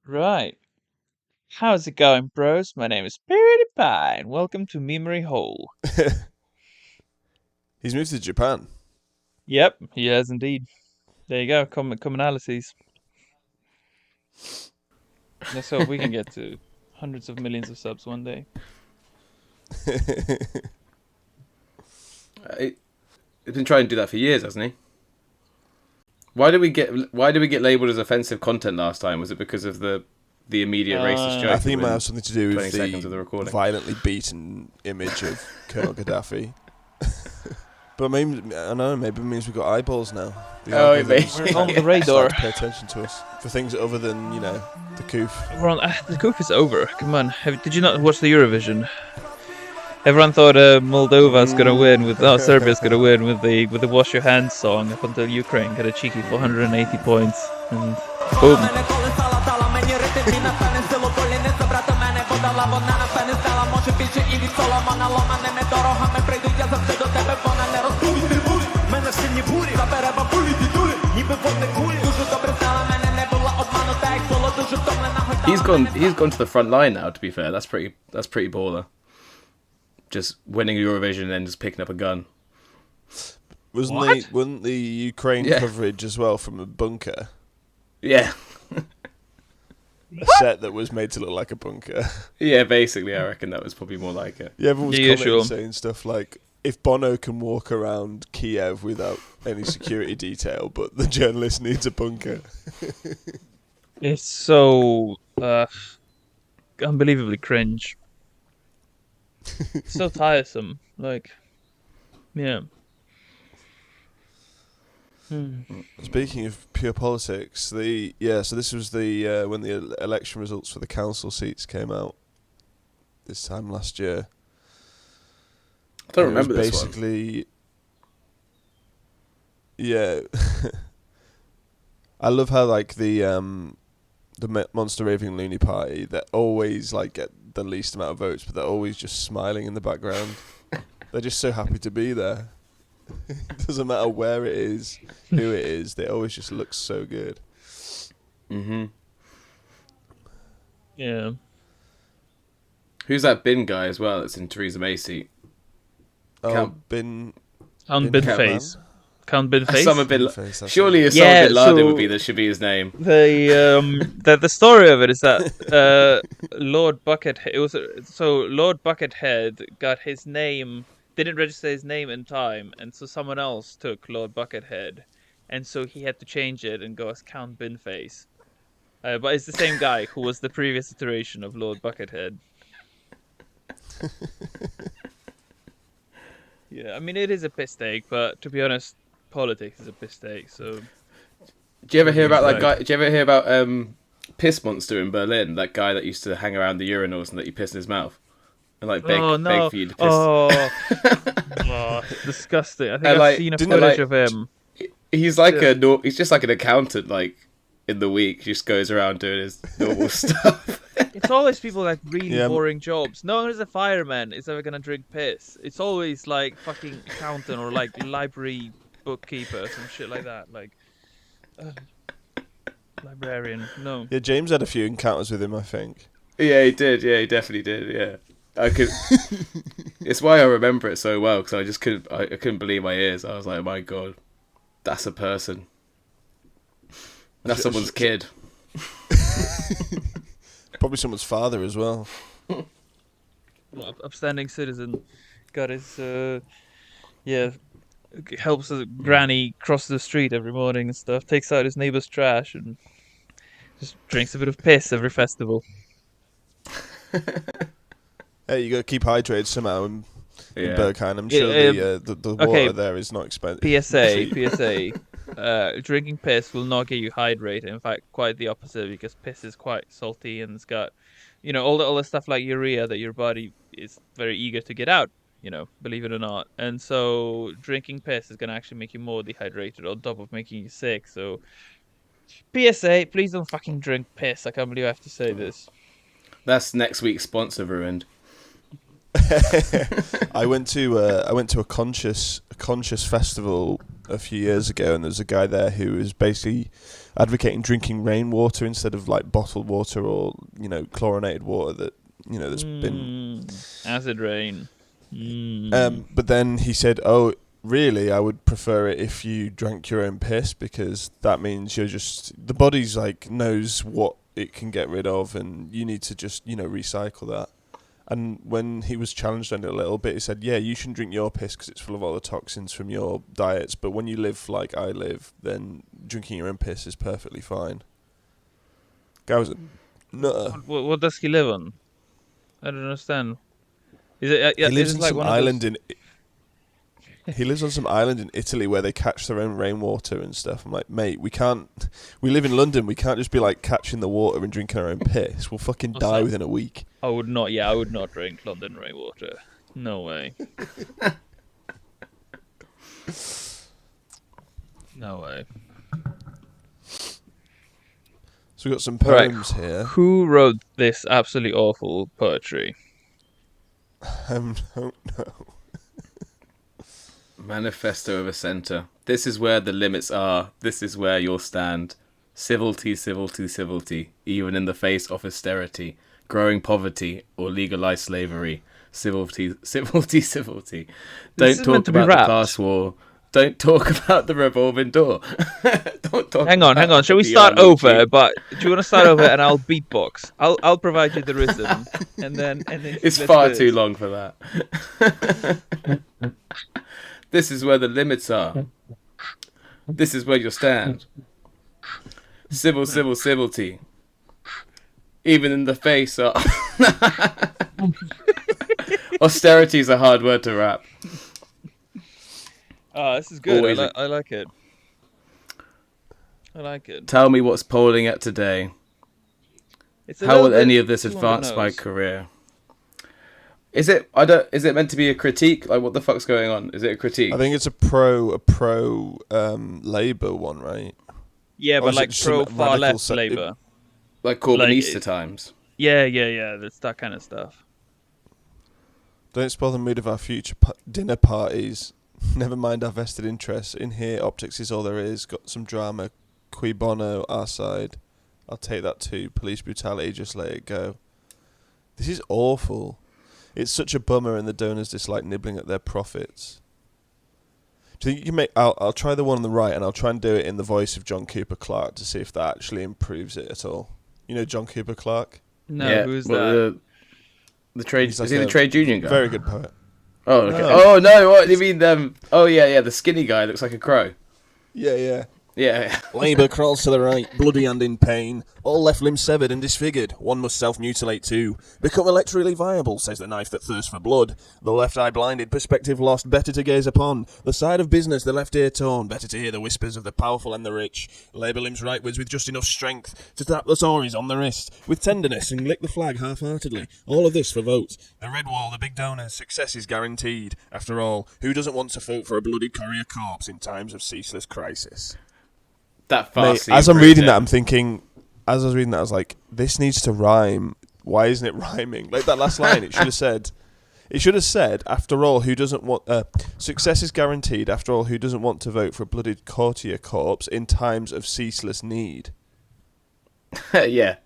Right. How's it going, bros? My name is PewDiePie, and welcome to Memery Hole. He's moved to Japan. Yep, he has indeed. There you go, commonalities. Let's hope we can get to hundreds of millions of subs one day. He's been trying to do that for years, hasn't he? Why did we get labelled as offensive content last time? Was it because of the immediate racist joke? I think it might have something to do with 20 seconds of the recording. Violently beaten image of Colonel Gaddafi. But maybe, I don't know, maybe it means we've got eyeballs now. We're on the radar. Pay attention to us for things other than, the coof. The goof is over. Come on, did you not watch the Eurovision? Everyone thought Moldova's gonna win Serbia's gonna win with the "Wash Your Hands" song up until Ukraine got a cheeky 480 points, and boom. He's gone to the front line now. To be fair, that's pretty baller. Just winning Eurovision and then just picking up a gun. Wasn't the Ukraine coverage as well from a bunker? Yeah. A set that was made to look like a bunker. Yeah, basically, I reckon that was probably more like it. Yeah, everyone was commenting saying stuff like, if Bono can walk around Kiev without any security detail, but the journalist needs a bunker. It's so unbelievably cringe. So tiresome. Yeah. Speaking of pure politics, so this was the when the election results for the council seats came out this time last year. I don't remember this basically, one. Yeah. I love how the Monster Raving Loony Party that always get the least amount of votes, but they're always just smiling in the background. They're just so happy to be there. It doesn't matter where it is, who it is, they always just look so good. Mm-hmm. Yeah. Who's that Bin guy as well that's in Theresa May's seat? Count Bin Face. Count Bin Face? Surely Osama Bin Laden should be his name. The story of it is that Lord Buckethead. Lord Buckethead got his name. Didn't register his name in time, and so someone else took Lord Buckethead, and so he had to change it and go as Count Binface. But it's the same guy who was the previous iteration of Lord Buckethead. Yeah, I mean it is a piss take, but to be honest, politics is a piss take. So, do you ever hear about that guy? Do you ever hear about Piss Monster in Berlin? That guy that used to hang around the urinals and let you piss in his mouth. And beg for you to piss. Oh, disgusting! I think I've seen a footage of him. He's he's just like an accountant. In the week, he just goes around doing his normal stuff. It's always people really boring jobs. No one is a fireman is ever gonna drink piss. It's always fucking accountant or library bookkeeper or some shit like that. Librarian. No. Yeah, James had a few encounters with him, I think. Yeah, he did. Yeah, he definitely did. Yeah. It's why I remember it so well, because I couldn't believe my ears. I was like, oh my god, that's a person. And that's someone's kid. Probably someone's father as well. Upstanding citizen. Got his helps his granny cross the street every morning and stuff. Takes out his neighbor's trash and just drinks a bit of piss every festival. Hey, you got to keep hydrated somehow in Berghain. I'm sure the water there is not expensive. PSA. Drinking piss will not get you hydrated. In fact, quite the opposite, because piss is quite salty and it's got, all the stuff like urea that your body is very eager to get out. Believe it or not. And so drinking piss is gonna actually make you more dehydrated on top of making you sick. So PSA, please don't fucking drink piss. I can't believe I have to say this. That's next week's sponsor ruined. I went to a conscious festival a few years ago, and there's a guy there who was basically advocating drinking rainwater instead of like bottled water or chlorinated water that's been acid rain. But then he said, "Oh, really? I would prefer it if you drank your own piss, because that means the body's like knows what it can get rid of, and you need to just recycle that." And when he was challenged on it a little bit, he said, "Yeah, you shouldn't drink your piss because it's full of all the toxins from your diets. But when you live like I live, then drinking your own piss is perfectly fine." Guy was a nutter. What does he live on? I don't understand. Is it? He lives is on like some one of island those... He lives on some island in Italy where they catch their own rainwater and stuff. I'm like, mate, we live in London, we can't just be like catching the water and drinking our own piss. We'll fucking die within a week. I would not drink London rainwater. No way. No way. So we've got some poems here. Who wrote this absolutely awful poetry? I don't know. Manifesto of a centre. This is where the limits are. This is where you'll stand. Civility, civility, civility. Even in the face of austerity, growing poverty, or legalised slavery. Civility, civility, civility. Don't talk about the class war. Don't talk about the revolving door. Don't talk. Hang on. Shall we start over? But do you want to start over and I'll beatbox? I'll provide you the rhythm, and then it's far too long for that. This is where the limits are. This is where you'll stand. Civil, civil, civility. Even in the face of... Austerity is a hard word to rap. Oh, this is good. I like it. I like it. Tell me what's polling at today. How will any of this advance my career? Is it meant to be a critique? Like, what the fuck's going on? Is it a critique? I think it's a pro Labour one, right? Yeah, but like pro far left Labour. Like Corbynista times. Yeah. That's that kind of stuff. Don't spoil the mood of our future dinner parties. Never mind our vested interests. In here, optics is all there is. Got some drama. Qui bono, our side. I'll take that too. Police brutality, just let it go. This is awful. It's such a bummer, and the donors dislike nibbling at their profits. Do you think you can make... I'll try the one on the right, and I'll try and do it in the voice of John Cooper Clarke to see if that actually improves it at all. You know John Cooper Clarke? No, yeah, who's that? The trade... Is he the trade union guy? Very good poet. Oh, okay. No. Oh, no, what do you mean? Oh, yeah, the skinny guy looks like a crow. Yeah. Yeah. Labour crawls to the right, bloody and in pain. All left limbs severed and disfigured. One must self-mutilate too. Become electorally viable, says the knife that thirsts for blood. The left eye blinded, perspective lost, better to gaze upon. The side of business, the left ear torn, better to hear the whispers of the powerful and the rich. Labour limbs rightwards with just enough strength to tap the Tories on the wrist, with tenderness and lick the flag half-heartedly. All of this for votes. The red wall, the big donors, success is guaranteed. After all, who doesn't want to vote for a bloody courier corpse in times of ceaseless crisis? That Mate, as I'm reading that, I'm thinking, as I was reading that, I was like, this needs to rhyme. Why isn't it rhyming? Like that last line, it should have said, after all, who doesn't want, success is guaranteed, after all, who doesn't want to vote for a bloody courtier corpse in times of ceaseless need? Yeah.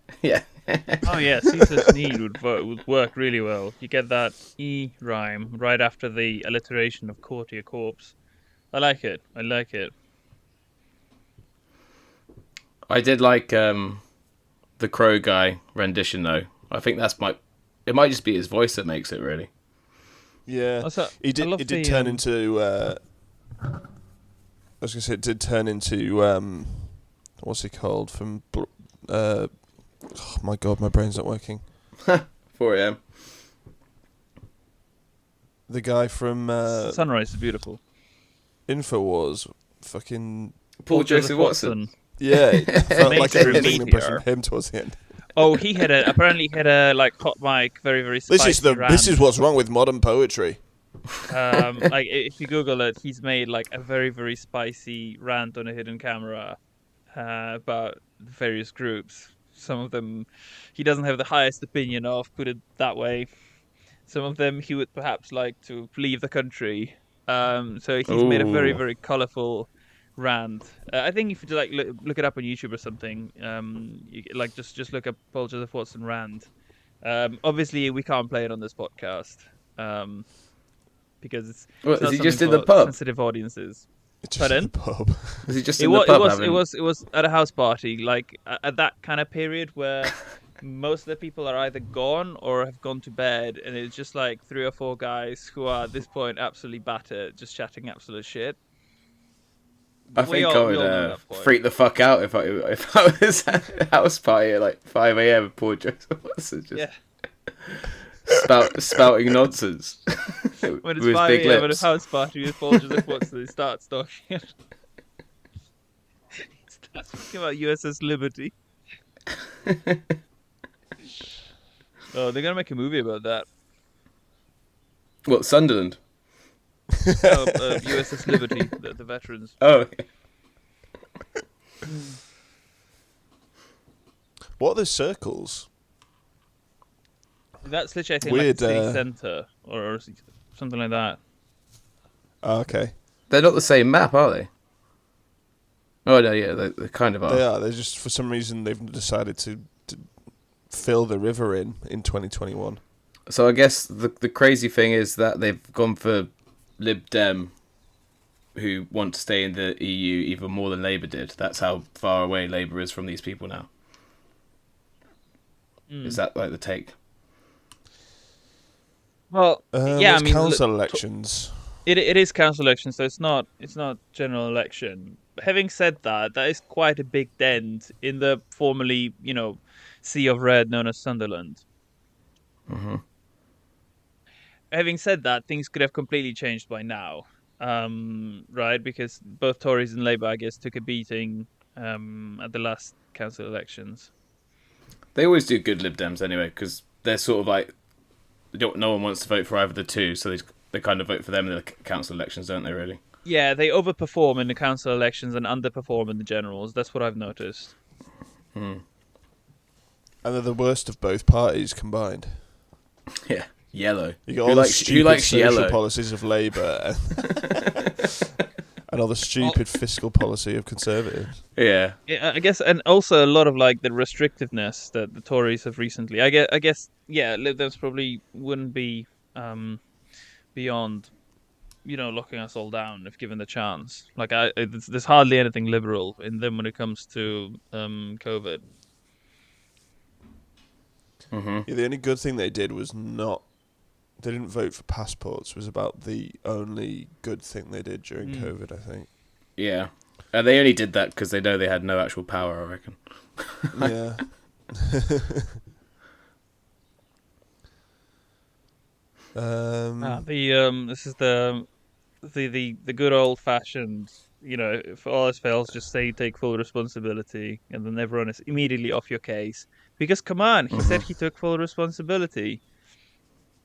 Oh yeah, ceaseless need would work really well. You get that E rhyme right after the alliteration of courtier corpse. I like it. I did like the Crow guy rendition though. I think it might just be his voice that makes it really. Yeah, it did turn into. I was gonna say it did turn into what's he called from? Oh my god, my brain's not working. 4 a.m. The guy from Sunrise is Beautiful. Infowars, fucking Paul Joseph Watson. Yeah, it felt like a really impression of him towards the end. Oh, he apparently had a like hot mic, very very spicy This is what's wrong with modern poetry. Like if you Google it, he's made like a very very spicy rant on a hidden camera about various groups. Some of them he doesn't have the highest opinion of, put it that way. Some of them he would perhaps like to leave the country. So he's made a very, Ooh. very colourful rant. I think if you like look it up on YouTube or something, like just look up Paul Joseph Watson rant. Obviously, we can't play it on this podcast because it's What, is not he something just in the for pub? sensitive audiences. Just in the Pardon? pub. Is he just It in the was pub having? it was at a house party, like at that kind of period where most of the people are either gone or have gone to bed, and it's just like 3 or 4 guys who are at this point absolutely battered, just chatting absolute shit. I We think I we would all know that point. freak the fuck out if I was at a house party at like 5 a.m. and poor Joseph Watson just Yeah, spouting nonsense when with it's his 5 big a.m. at a lips. house party with Paul Joseph Watson, he starts talking. He starts talking about USS Liberty. Oh, they're gonna make a movie about that. What, Sunderland? No, USS Liberty, the veterans. Oh, What are those circles? That's literally, I think, Weird, like the city centre or something like that. Oh, okay. they're not the same map, are they? Oh no, yeah, they kind of are. They are. They're just, for some reason, they've decided to fill the river in 2021. So I guess the crazy thing is that they've gone for Lib Dem, who want to stay in the EU even more than Labour did. That's how far away Labour is from these people now. Is that like the take? Well, yeah, I mean, council elections. it is council election, so it's not general election. Having said that, that is quite a big dent in the formerly, sea of red known as Sunderland. Mm-hmm. Having said that, things could have completely changed by now, right? Because both Tories and Labour, I guess, took a beating at the last council elections. They always do good Lib Dems anyway, because they're sort of like no one wants to vote for either of the two, so they kind of vote for them in the council elections, don't they? Really? Yeah, they overperform in the council elections and underperform in the generals. That's what I've noticed. Mm. And they're the worst of both parties combined. Yeah, yellow. You got all the stupid social yellow policies of Labour and all the stupid fiscal policy of Conservatives. Yeah. Yeah, I guess, and also a lot of like the restrictiveness that the Tories have recently. I guess, yeah, Lib Dems probably wouldn't be beyond, locking us all down if given the chance. Like, there's hardly anything liberal in them when it comes to COVID. Mm-hmm. Yeah, the only good thing they did was they didn't vote for passports. Was about the only good thing they did during COVID, I think. Yeah. They only did that because they know they had no actual power, I reckon. Yeah. This is the good old fashioned, if all else fails, just say take full responsibility, and then everyone is immediately off your case. Because come on, he said he took full responsibility.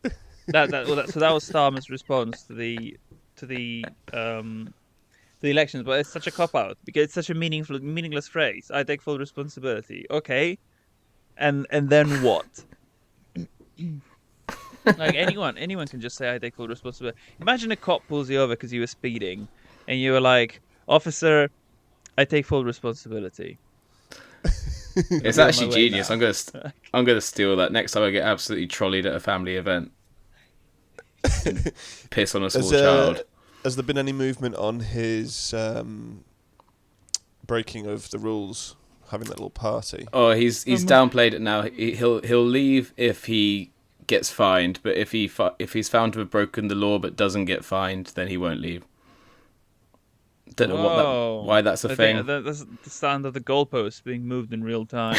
So that was Starmer's response to the elections, but it's such a cop out because it's such a meaningless phrase. I take full responsibility. Okay, and then what? Like anyone can just say I take full responsibility. Imagine a cop pulls you over because you were speeding, and you were like, "Officer, I take full responsibility." It's actually genius. I'm gonna steal that next time I get absolutely trolleyed at a family event. Piss on a small child. Has there been any movement on his breaking of the rules, having that little party? Oh, he's downplayed it now. He'll leave if he gets fined, but if he's found to have broken the law but doesn't get fined, then he won't leave. Don't know why that's a thing. That's the sound of the goalposts being moved in real time.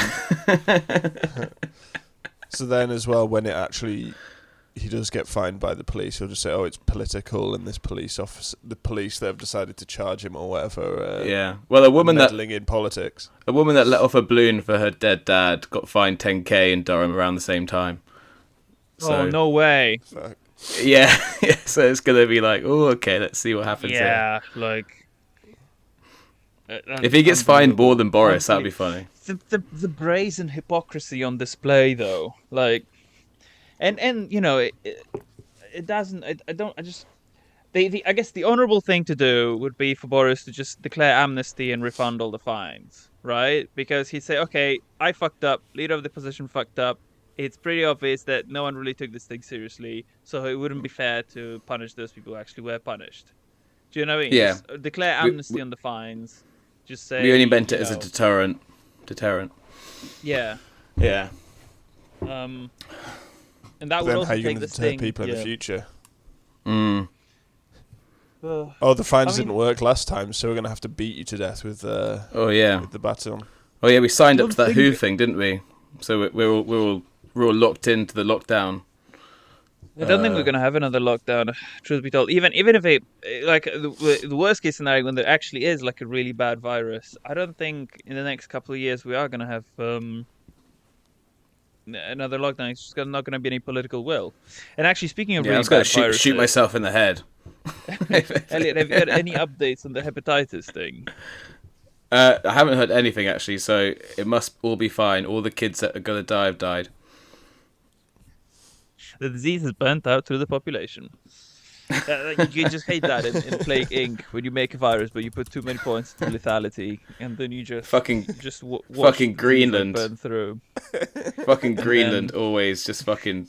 So then, as well, when he does get fined by the police, he'll just say, "Oh, it's political," and the police that have decided to charge him or whatever. Yeah. Well, a woman meddling in politics. A woman that let off a balloon for her dead dad got fined 10k in Durham around the same time. So, oh no way! Fuck. Yeah. So it's gonna be like, oh, okay, let's see what happens. Yeah, here. like. If he gets fined more than Boris, that'd be funny. The brazen hypocrisy on display, though, like, and it doesn't. I I guess the honourable thing to do would be for Boris to just declare amnesty and refund all the fines, right? Because he'd say, okay, I fucked up, leader of the opposition fucked up. It's pretty obvious that no one really took this thing seriously, so it wouldn't be fair to punish those people who actually were punished. Do you know what I mean? Yeah. Just declare We, amnesty on the fines. Just we only say, meant it as a deterrent. Deterrent. Yeah. Yeah. And that would Then also how are you take going the to deter sting. people in the future? Mm. Oh, the fines I mean- didn't work last time, so we're going to have to beat you to death with Oh yeah. the baton. Oh yeah. We signed up to that One WHO thing- thing, didn't we? So we're all locked into the lockdown. I don't think we're going to have another lockdown, truth be told. Even if it, like, the worst case scenario, when there actually is, like, a really bad virus, I don't think in the next couple of years we are going to have another lockdown. It's just not going to be any political will. And actually, speaking of Yeah, I really was going bad to viruses, shoot myself in the head. Elliot, have you got any updates on the hepatitis thing? I haven't heard anything actually, so it must all be fine. All the kids that are going to die have died. The disease has burnt out through the population. You just hate that in Plague Inc. when you make a virus, but you put too many points to lethality, and then you just watch fucking the disease, like, Greenland. burn through. Fucking Greenland always just fucking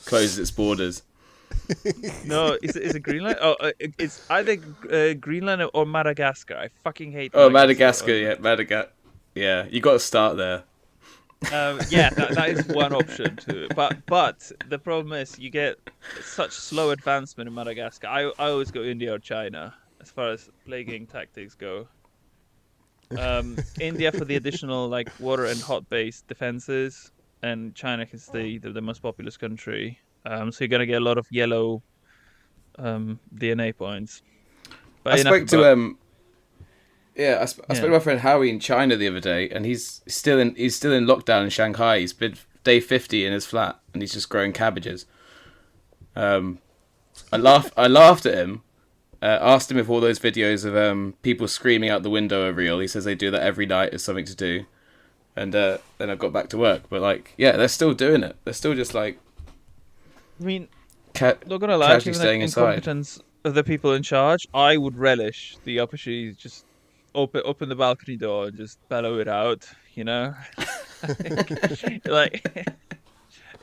closes its borders. No, is it Greenland? Oh, it's either Greenland or Madagascar. I fucking hate. Oh, Madagascar, yeah, Madagascar. Yeah, you got to start there. Yeah, that is one option too. But the problem is you get such slow advancement in Madagascar. I always go India or China as far as plaguing tactics go. India for the additional like water and hot based defenses, and China is the most populous country. So you're gonna get a lot of yellow DNA points. But I spoke to I spoke Yeah. to my friend Howie in China the other day, and he's still in lockdown in Shanghai. He's been day 50 in his flat, and he's just growing cabbages. I laughed at him. Asked him if all those videos of people screaming out the window are real. He says they do that every night as something to do. And then I got back to work. But like, yeah, they're still doing it. They're still just like, I mean, not not gonna lie, given the incompetence of the people in charge, I would relish the opportunity to just open the balcony door and just bellow it out, you know? Like,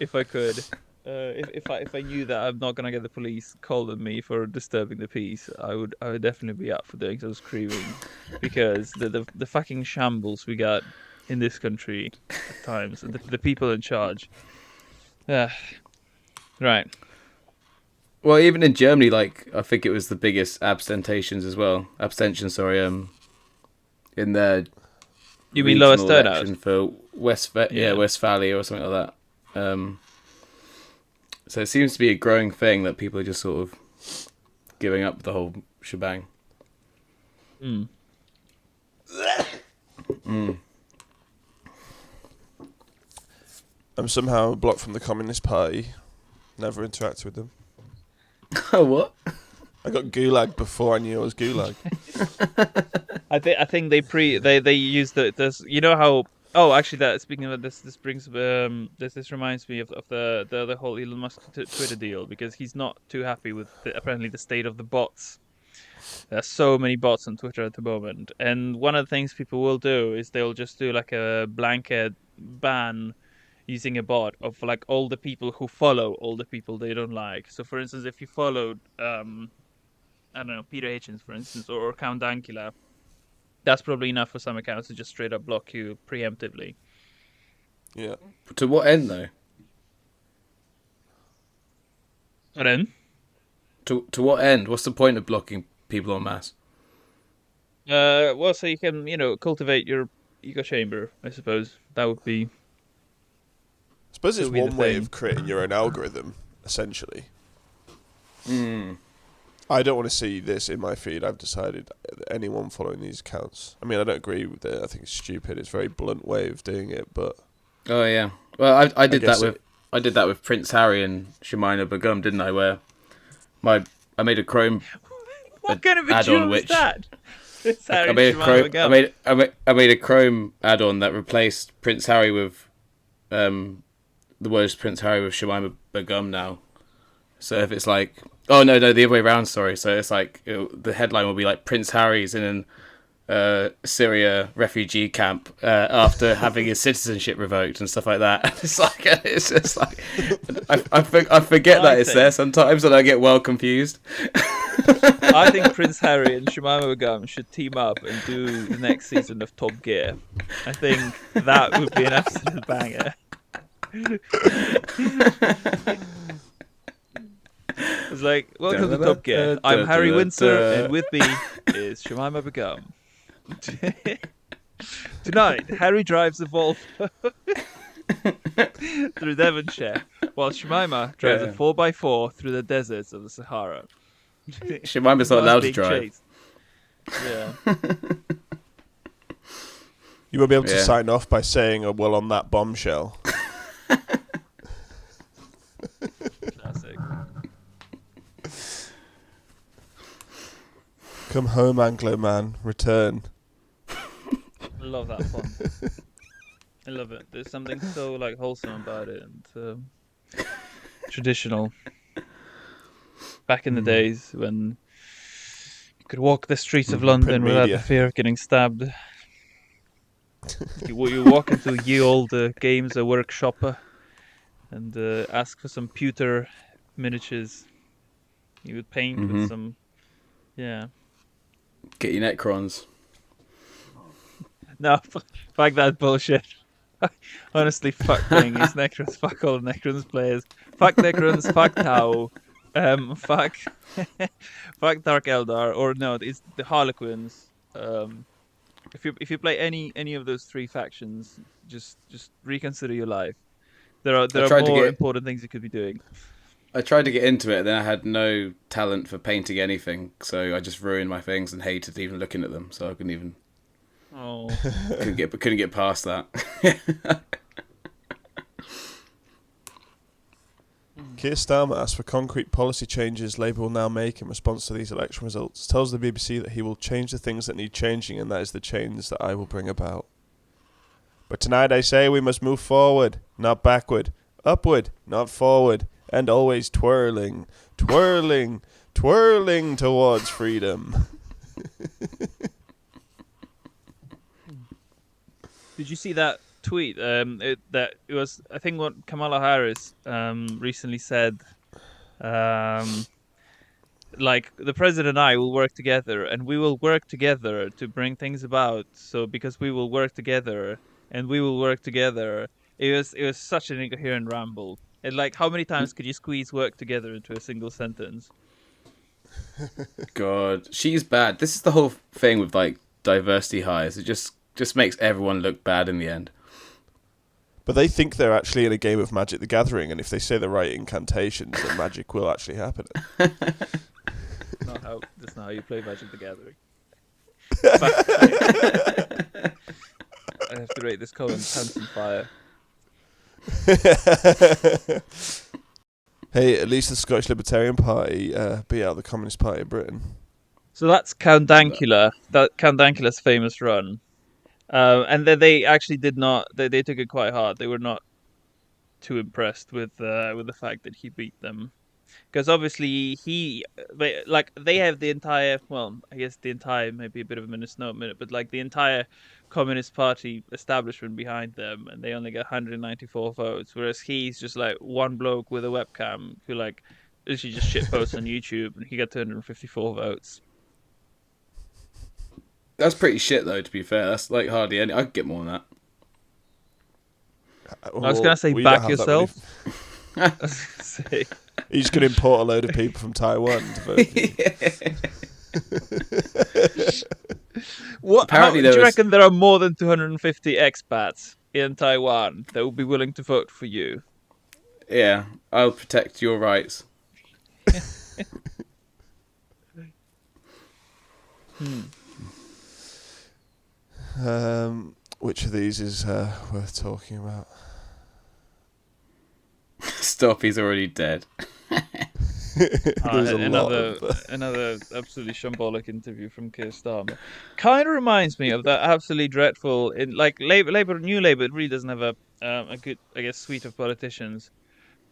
if I could. If I knew that I'm not gonna get the police calling me for disturbing the peace, I would definitely be up for doing some screaming, because the fucking shambles we got in this country at times, the people in charge. Right. Well, even in Germany, like I think it was the biggest abstentions, sorry, in their You mean lowest regional turnout? election for Westphalia or something like that. So it seems to be a growing thing that people are just sort of giving up the whole shebang. Mm. I'm somehow blocked from the Communist Party. Never interacted with them. Oh, what? I got gulag before I knew it was gulag. I think they use this. You know how? Oh, actually, speaking of this brings this reminds me of the whole Elon Musk Twitter deal, because he's not too happy with apparently the state of the bots. There's so many bots on Twitter at the moment, and one of the things people will do is they'll just do like a blanket ban using a bot of like all the people who follow all the people they don't like. So, for instance, if you followed I don't know, Peter Hitchens, for instance, or Count Dankula, that's probably enough for some accounts to just straight up block you preemptively. Yeah. To what end, though? But then, To what end? What's the point of blocking people en masse? well, so you can, cultivate your echo chamber, I suppose. That would be. I suppose it's It'll be the one way thing. of creating your own algorithm, essentially. Mm. I don't want to see this in my feed. I've decided anyone following these accounts. I mean, I don't agree with it. I think it's stupid. It's a very blunt way of doing it, but Oh yeah. Well, I did that guess with Prince Harry and SHEMIMA BEGUM, didn't I? Where I made a Chrome What kind of a add-on tune is which- that? It's Harry I made a Shimano Chrome. Gum. I made a Chrome add-on that replaced Prince Harry with the words Prince Harry with SHEMIMA BEGUM now. So if it's like Oh no, the other way around. Sorry. So it's like the headline will be like Prince Harry's in an Syria refugee camp after having his citizenship revoked and stuff like that. It's just like I forget that it's there sometimes, and I get well confused. I think Prince Harry and SHEMIMA BEGUM should team up and do the next season of Top Gear. I think that would be an absolute banger. It's like, welcome to Top Gear. I'm Harry Windsor, and with me is SHEMIMA BEGUM. Tonight, Harry drives a Volvo through Devonshire, while SHEMIMA drives a 4x4 through the deserts of the Sahara. Shemima's not allowed to drive. Chased. Yeah. You won't be able to sign off by saying, "Oh, well, on that bombshell." Classic. Come home, Anglo man. Return. I love that font. I love it. There's something so like wholesome about it and traditional. Back in the days when you could walk the streets of London without the fear of getting stabbed. You walk into ye olde games, a WORKSHOPPE, and ask for some pewter miniatures. You would paint with some, Get your Necrons. No, fuck that bullshit. Honestly, fuck playing these Necrons. Fuck all the Necrons players. Fuck Necrons. Fuck Tau. Fuck, fuck Dark Eldar. Or no, it's the Harlequins. If you play any of those three factions, just reconsider your life. There are more important things you could be doing. I tried to get into it, and then I had no talent for painting anything, so I just ruined my things and hated even looking at them. So I couldn't even. Oh. couldn't get past that. Keir Starmer asked for concrete policy changes Labour will now make in response to these election results. Tells the BBC that he will change the things that need changing, and that is the change that I will bring about. But tonight I say we must move forward, not backward, upward, not forward, and always twirling, twirling, twirling towards freedom. Did you see that tweet? It was, I think, what Kamala Harris recently said. Like, the president and I will work together, and we will work together to bring things about. So because we will work together, and we will work together, it was such an incoherent ramble. And like, how many times could you squeeze work together into a single sentence? God, she's bad. This is the whole thing with like diversity hires. It just makes everyone look bad in the end. But they think they're actually in a game of Magic the Gathering, and if they say the right incantations, then magic will actually happen. That's not how you play Magic the Gathering. I have to rate this comment pants and fire. Hey, at least the Scottish Libertarian Party beat out the Communist Party of Britain. So that's Count Dankula. Count Dankula's famous run. And then they actually did not. They took it quite hard. They were not too impressed with the fact that he beat them, because obviously they have the entire. Well, I guess the entire, maybe a bit of a misnomer, but like the entire Communist Party establishment behind them, and they only got 194 votes, whereas he's just like one bloke with a webcam who like literally just shit posts on YouTube, and he got 254 votes. That's pretty shit, though, to be fair. That's like hardly any. I could get more than that. I was going to say back yourself. He's going to import a load of people from Taiwan to vote. Apparently, do you reckon there are more than 250 expats in Taiwan that will be willing to vote for you? Yeah, I'll protect your rights. Which of these is worth talking about? Stop, he's already dead. Another absolutely shambolic interview from Keir Starmer. Kind of reminds me of that absolutely dreadful, New Labour. It really doesn't have a good, I guess, suite of politicians.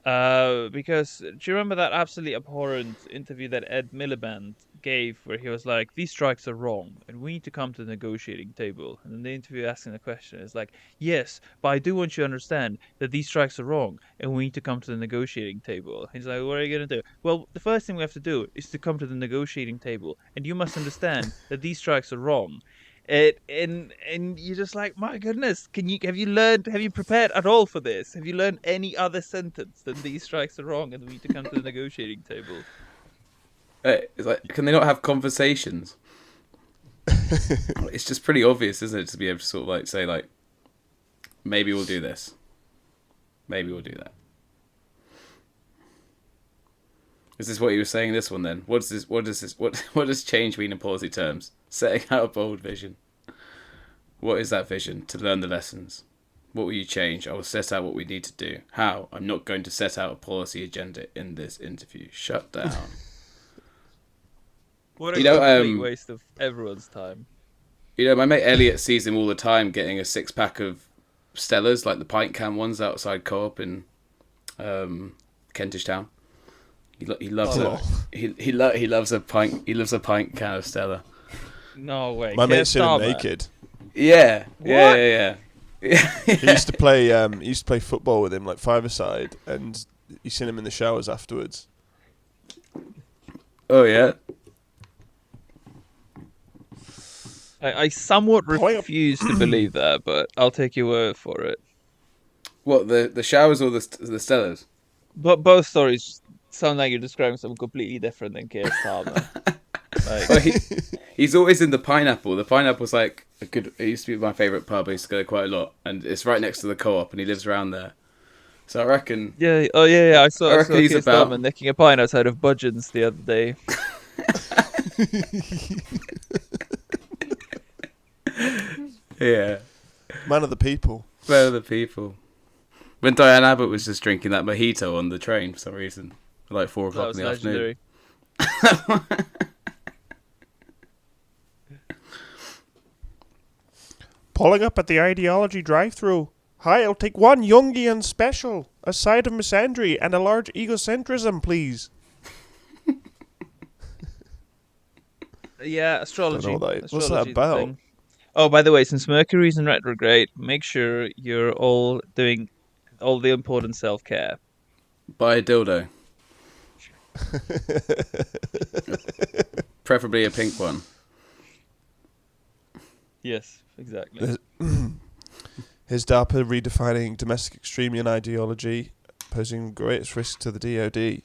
Because do you remember that absolutely abhorrent interview that Ed Miliband gave, where he was like, "These strikes are wrong, and we need to come to the negotiating table." And then the interviewer asking the question is like, "Yes, but I do want you to understand that these strikes are wrong, and we need to come to the negotiating table." He's like, "What are you gonna do?" "Well, the first thing we have to do is to come to the negotiating table, and you must understand that these strikes are wrong." And you're just like, my goodness, have you prepared at all for this? Have you learned any other sentence than these strikes are wrong and we need to come to the negotiating table? It's like, can they not have conversations? It's just pretty obvious, isn't it, to be able to sort of like say like, maybe we'll do this, maybe we'll do that. Is this what you were saying? This one then? What does change mean in policy terms? Setting out a bold vision. What is that vision? To learn the lessons. What will you change? I will set out what we need to do. How? I'm not going to set out a policy agenda in this interview. Shut down. What a complete waste of everyone's time. You know, my mate Elliot sees him all the time getting a 6-pack of Stellas, like the pint can ones outside Co-op in Kentish Town. He loves it. He loves a pint. He loves a pint can of Stella. No way. My mate's seen him naked. Yeah. Yeah. He used to play football with him, like 5-a-side, and you seen him in the showers afterwards. Oh yeah. I somewhat refuse to believe that, but I'll take your word for it. What, the showers or the Stellas? But both stories sound like you're describing something completely different than Keir Starmer. Well, he's always in the Pineapple. The Pineapple's like it used to be my favourite pub. I used to go there quite a lot, and it's right next to the Co-op, and he lives around there. So I reckon. Yeah. Oh yeah. I saw Keir he's about Starmer nicking a pint outside of Budgeon's the other day. Yeah. Man of the people. Man of the people. When Diane Abbott was just drinking that mojito on the train for some reason, at like 4 o'clock in the afternoon. Pulling up at the ideology drive-thru. Hi, I'll take one Jungian special, a side of misandry, and a large egocentrism, please. Yeah, astrology. Don't know what's that about? Oh, by the way, since Mercury's in retrograde, make sure you're all doing all the important self-care. Buy a dildo. Preferably a pink one. Yes, exactly. Here's DARPA redefining domestic extremian ideology, posing greatest risk to the DoD.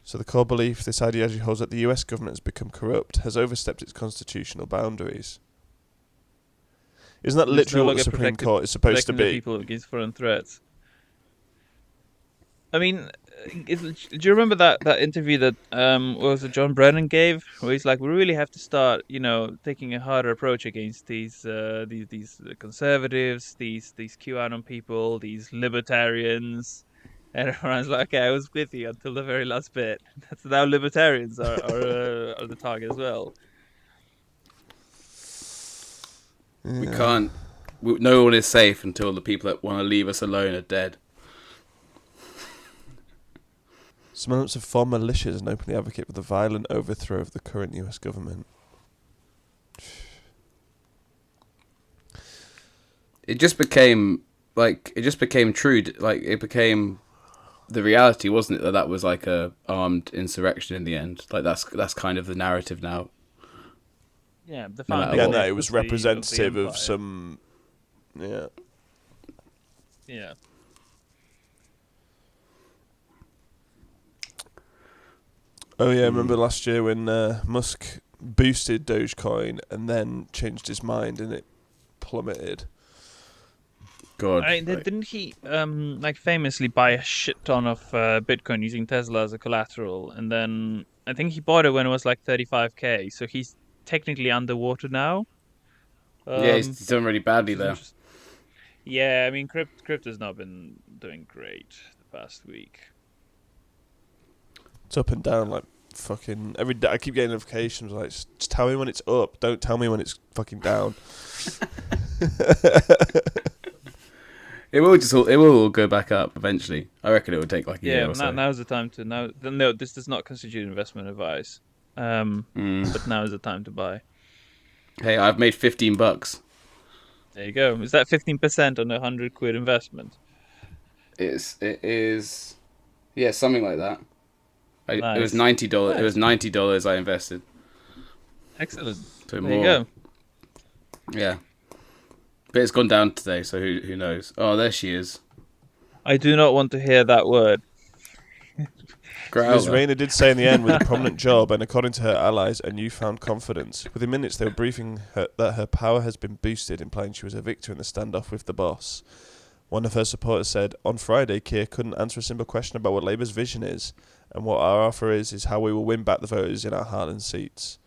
So the core belief this ideology holds that the US government has become corrupt, has overstepped its constitutional boundaries. Isn't that literally what the Supreme Court is supposed to be? People against foreign threats. I mean, do you remember that interview that what was it, John Brennan gave, where he's like, we really have to start, taking a harder approach against these conservatives, these QAnon people, these libertarians, and everyone's like, okay, I was with you until the very last bit. That's now libertarians are the target as well. Yeah. We can't. No one is safe until the people that want to leave us alone are dead. Some elements of form militias and openly advocate for the violent overthrow of the current US government. It just became true. Like, it became the reality, wasn't it? That was like a armed insurrection in the end. Like, that's kind of the narrative now. Yeah, no, it was representative of some. Yeah. Yeah. Oh yeah, remember last year when Musk boosted Dogecoin and then changed his mind and it plummeted. God, didn't he famously buy a shit ton of Bitcoin using Tesla as a collateral, and then I think he bought it when it was like 35K, so he's technically underwater now. Yeah, he's done really badly there. Yeah, I mean, crypto's not been doing great the past week. It's up and down like fucking every day. I keep getting notifications like, just tell me when it's up. Don't tell me when it's fucking down. It will all go back up eventually. I reckon it would take like a year or so. Now's the time to now. No, this does not constitute investment advice. But now is the time to buy. Hey, I've made $15. There you go. Is that 15% on a £100 investment? It is, yeah, something like that. Nice. It was $90. Nice. It was $90 I invested. Excellent. So There you go. Yeah, but it's gone down today, so who knows? Oh, there she is. I do not want to hear that word. Ms. Rayner did say in the end, with a prominent job and, according to her allies, a newfound confidence. Within minutes, they were briefing her that her power has been boosted, implying she was a victor in the standoff with the boss. One of her supporters said, "On Friday, KEIR couldn't answer a simple question about what Labour's vision is, and what our offer is how we will win back the voters in our Heartland seats.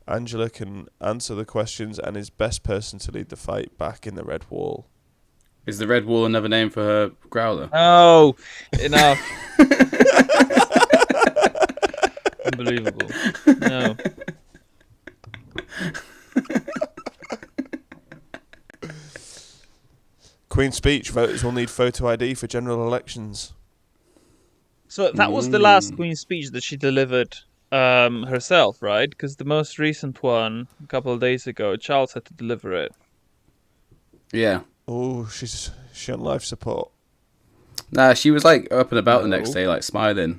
Angela can answer the questions and is best person to lead the fight back in the Red Wall." Is the Red Wall another name for her growler? Oh, enough. Unbelievable. No. Queen's speech, voters will need photo ID for general elections. So that was the last Queen's speech that she delivered herself, right? Because the most recent one, a couple of days ago, Charles had to deliver it. Yeah. Oh, she on life support. Nah, she was like up and about the next day, like smiling,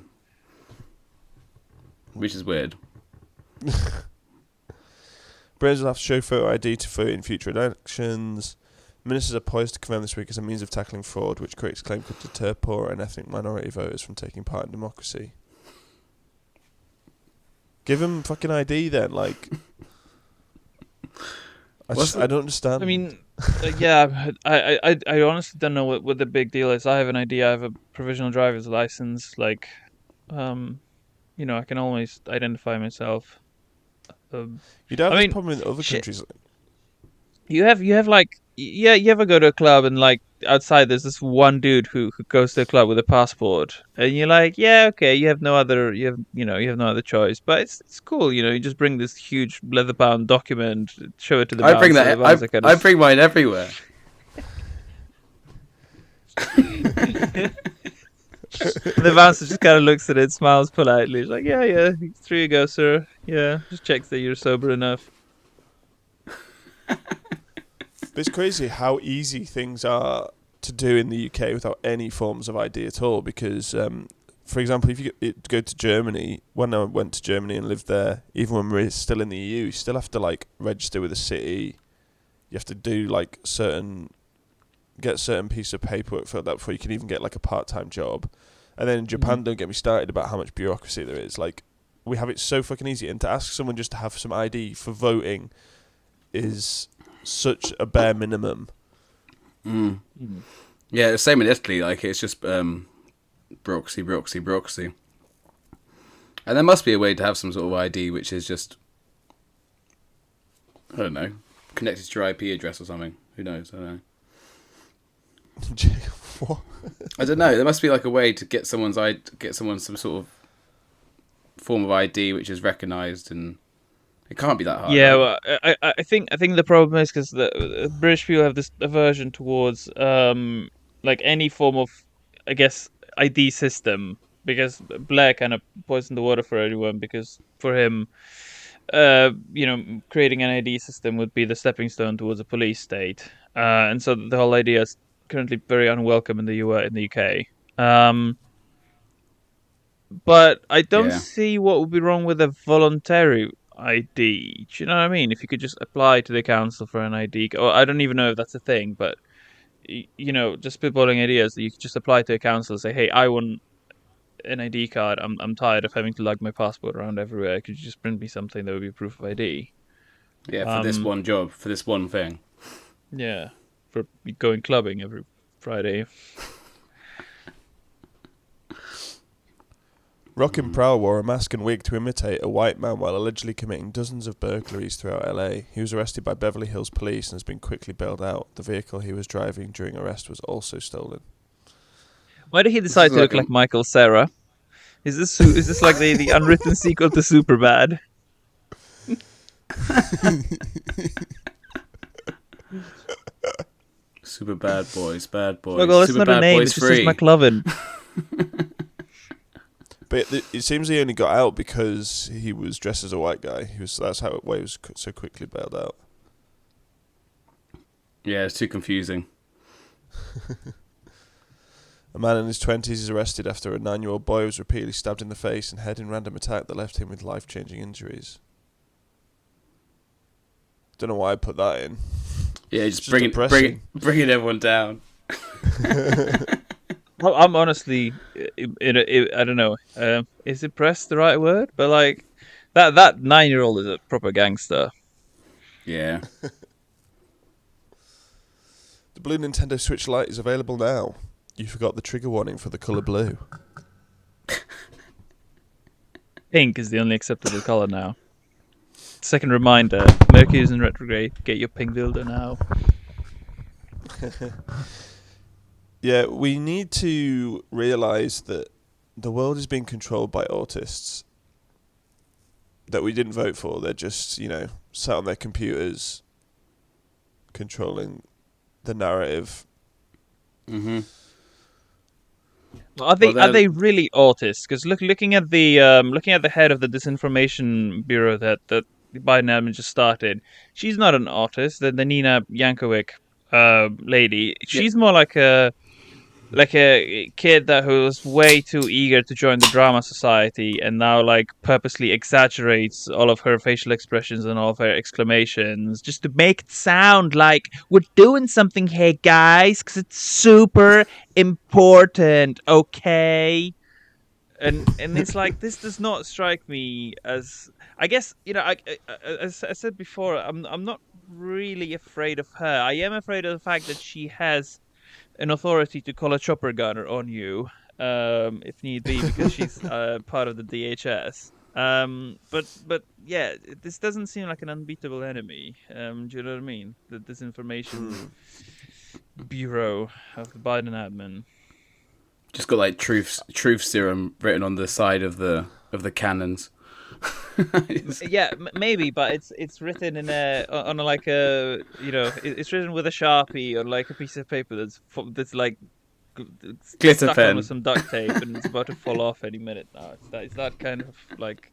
which is weird. Britons will have to show photo ID to vote in future elections. Ministers are poised to confirm this week as a means of tackling fraud, which critics claim could deter poor and ethnic minority voters from taking part in democracy. Give them fucking ID then, like. I don't understand. I mean, yeah, I honestly don't know what the big deal is. I have an ID. I have a provisional driver's license. Like, you know, I can always identify myself. You'd have this problem in other countries. You have like, yeah, you ever go to a club and like outside there's this one dude who goes to the club with a passport and you're like, yeah, okay, you have no other choice, but it's cool, you know, you just bring this huge leather-bound document, show it to the bouncer. I bring mine everywhere. The bouncer just kind of looks at it, smiles politely. He's like, yeah, through you go, sir. Yeah, just checks that you're sober enough. It's crazy how easy things are to do in the UK without any forms of ID at all. Because, for example, if you go to Germany, when I went to Germany and lived there, even when we're still in the EU, you still have to like register with a city. You have to do like get certain piece of paperwork filled out before you can even get like a part-time job. And then in Japan, don't get me started about how much bureaucracy there is. Like, we have it so fucking easy, and to ask someone just to have some ID for voting is such a bare minimum. Yeah, the same in Italy. Like, it's just bureaucracy. And there must be a way to have some sort of ID which is just, I don't know, connected to your IP address or something. Who knows? I don't know. What? I don't know. There must be like a way to get someone some sort of form of ID which is recognised, and it can't be that hard. Yeah, right? well, I think the problem is because the British people have this aversion towards like any form of, I guess, ID system, because Blair kind of poisoned the water for everyone, because for him, you know, creating an ID system would be the stepping stone towards a police state, and so the whole idea is currently very unwelcome in the UK. But I don't see what would be wrong with a voluntary ID. Do you know what I mean? If you could just apply to the council for an ID, or I don't even know if that's a thing, but you know, just spitballing ideas that you could just apply to a council and say, "Hey, I want an ID card. I'm tired of having to lug my passport around everywhere. Could you just print me something that would be proof of ID?" Yeah, for this one job, for this one thing. Yeah, for going clubbing every Friday. Rockin' Prowl wore a mask and wig to imitate a white man while allegedly committing dozens of burglaries throughout LA. He was arrested by Beverly Hills police and has been quickly bailed out. The vehicle he was driving during arrest was also stolen. Why did he decide to look like Michael Cera? Is this like the unwritten sequel to Superbad? Super bad boys, bad Oh boys. god, that's Super not a bad name. boys It just says 3. McLovin. But it seems he only got out because he was dressed as a white guy. That's how why he was so quickly bailed out. Yeah, it's too confusing. A man in his 20s is arrested after a 9-year-old boy was repeatedly stabbed in the face and head in random attack that left him with life-changing injuries. Don't know why I put that in. Yeah, It's just bringing everyone down. I'm honestly, I don't know. Is impressed the right word? But like, that 9-year-old is a proper gangster. Yeah. The blue Nintendo Switch Lite is available now. You forgot the trigger warning for the colour blue. Pink is the only acceptable color now. Second reminder: Mercury's in retrograde. Get your pink dildo now. Yeah, we need to realise that the world is being controlled by autists that we didn't vote for. They're just, sat on their computers controlling the narrative. Mm-hmm. Are they really autists? Because looking at the head of the disinformation bureau that the Biden admin just started, she's not an autist. The Nina Yankovic lady, she's more like a kid that who was way too eager to join the drama society and now like purposely exaggerates all of her facial expressions and all of her exclamations just to make it sound like we're doing something here, guys, because it's super important, okay? And it's like, this does not strike me as, I guess, as I said before, I'm not really afraid of her. I am afraid of the fact that she has an authority to call a chopper gunner on you, if need be, because she's part of the DHS. But yeah, this doesn't seem like an unbeatable enemy. Do you know what I mean? The disinformation bureau of the Biden admin. Just got like truth serum written on the side of the cannons. Yeah, maybe, but it's written in on like a it's written with a Sharpie on like a piece of paper that's like Glitter stuck pen on with some duct tape and it's about to fall off any minute now. It's that kind of like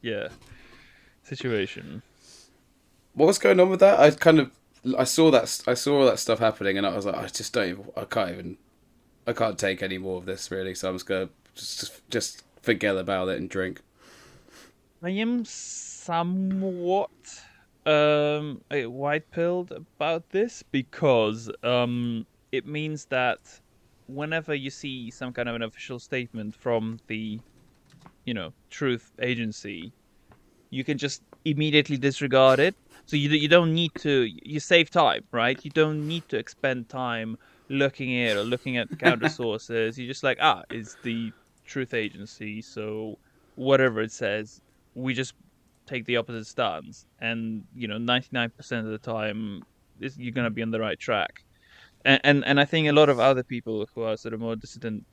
situation. What was going on with that? I saw all that stuff happening, and I was like, I can't take any more of this really. So I'm just gonna just forget about it and drink. I am somewhat white-pilled about this because it means that whenever you see some kind of an official statement from the truth agency, you can just immediately disregard it. So you don't need to. You save time, right? You don't need to expend time looking at it or looking at counter sources. You're just like, it's the truth agency, so whatever it says, we just take the opposite stance, and 99% of the time, you're gonna be on the right track. And I think a lot of other people who are sort of more dissident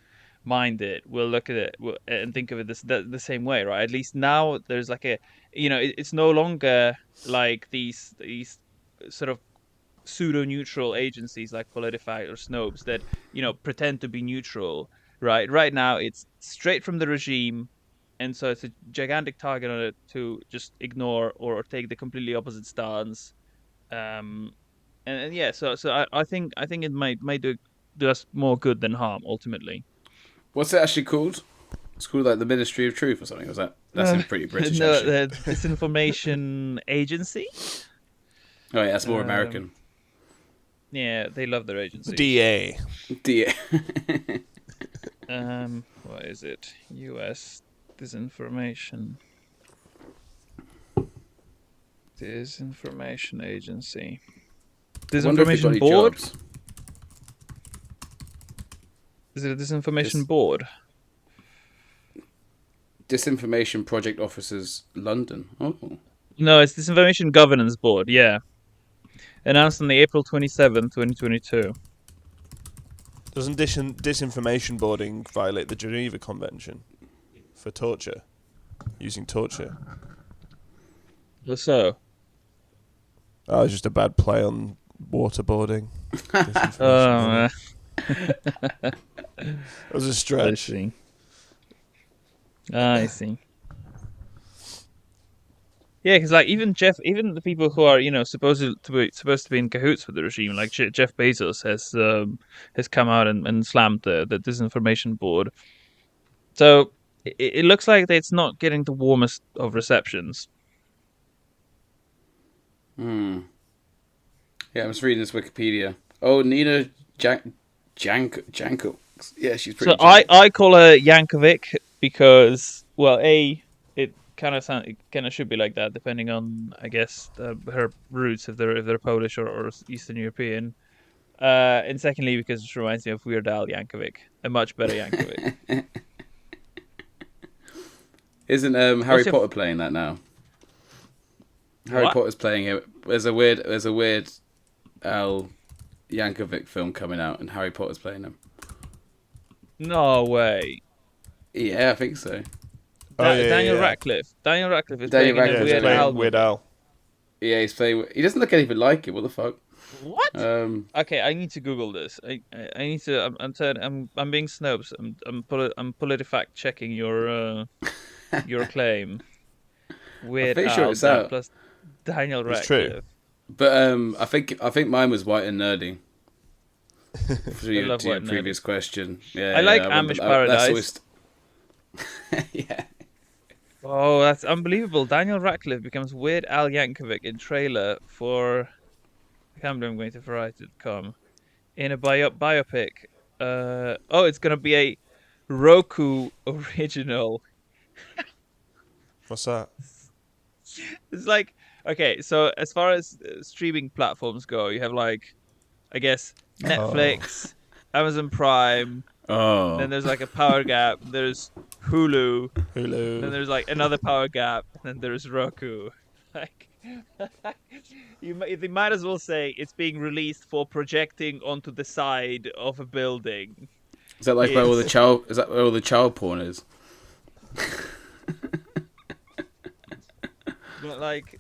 minded will look at it and think of it the same way, right? At least now there's like it's no longer like these sort of pseudo neutral agencies like PolitiFact or Snopes that pretend to be neutral, right? Right now it's straight from the regime, and so it's a gigantic target on it to just ignore or take the completely opposite stance. um and yeah, so I think it might do us more good than harm ultimately. What's it actually called? It's called like the Ministry of Truth or something. Was that seems pretty British No, actually. the Disinformation Agency. Oh yeah, that's more Um, American. Yeah, they love their agency. DA. What is it? U.S. Disinformation Agency. I wonder if they've got Disinformation any Board. jobs. Is it a Disinformation Board? Disinformation Project Officers London. Oh. No, it's Disinformation Governance Board. Yeah, announced on the April 27th, 2022. Doesn't disinformation boarding violate the Geneva Convention for torture? Using torture? So, Oh, it's just a bad play on waterboarding. Oh, It was a I stretch. see. I see. Yeah, because like even even the people who are supposed to be in cahoots with the regime, like Jeff Bezos has come out and slammed the disinformation board. So it looks like it's not getting the warmest of receptions. Yeah, I'm just reading this Wikipedia. Oh, Nina Janko. Yeah, she's pretty. So I call her Yankovic because, well, it kind of should be like that depending on, I guess, her roots, if they're Polish or Eastern European. And secondly, because it reminds me of Weird Al Yankovic, a much better Yankovic. Isn't Harry Potter playing that now? Harry Potter's playing it. There's a weird Al Yankovic film coming out, and Harry Potter's playing him. No way. Yeah, I think so. Daniel Radcliffe. Daniel Radcliffe is playing in a Weird Al. Yeah, he's playing. He doesn't look anything like it. What the fuck? What? Okay, I need to Google this. I need to. I'm being snobs. I'm PolitiFact checking your claim. Weird I'm pretty sure it's Dan out. plus Daniel Radcliffe. It's true. But I think mine was white and nerdy. To your previous question. Yeah, I like Amish Paradise. Yeah. Oh, that's unbelievable. Daniel Radcliffe becomes Weird Al Yankovic in trailer for. I can't believe I'm going to Variety.com. In a biopic. It's going to be a Roku original. What's that? It's like, okay, so as far as streaming platforms go, you have like, I guess, Netflix, Amazon Prime. Oh. Then there's like a power gap. There's Hulu. Hulu. Then there's like another power gap. And then there's Roku. Like, they might as well say it's being released for projecting onto the side of a building. Is that like where all the child? Is that where all the child porn is? But like,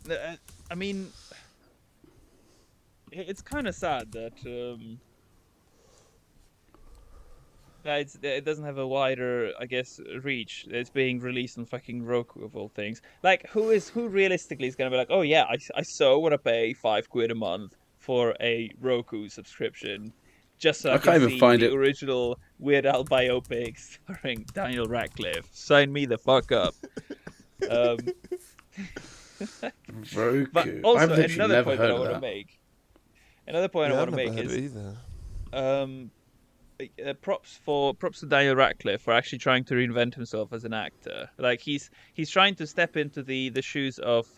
I mean, it's kind of sad that it doesn't have a wider, I guess, reach. It's being released on fucking Roku of all things. Like, who realistically is gonna be like, oh yeah, I so want to pay £5 a month for a Roku subscription, just so I can see the original Weird Al biopic starring Daniel Radcliffe. Sign me the fuck up. Roku. But also, I've literally another never point heard that I of want that. to make. Another point I want to make is props to Daniel Radcliffe for actually trying to reinvent himself as an actor. Like he's trying to step into the shoes of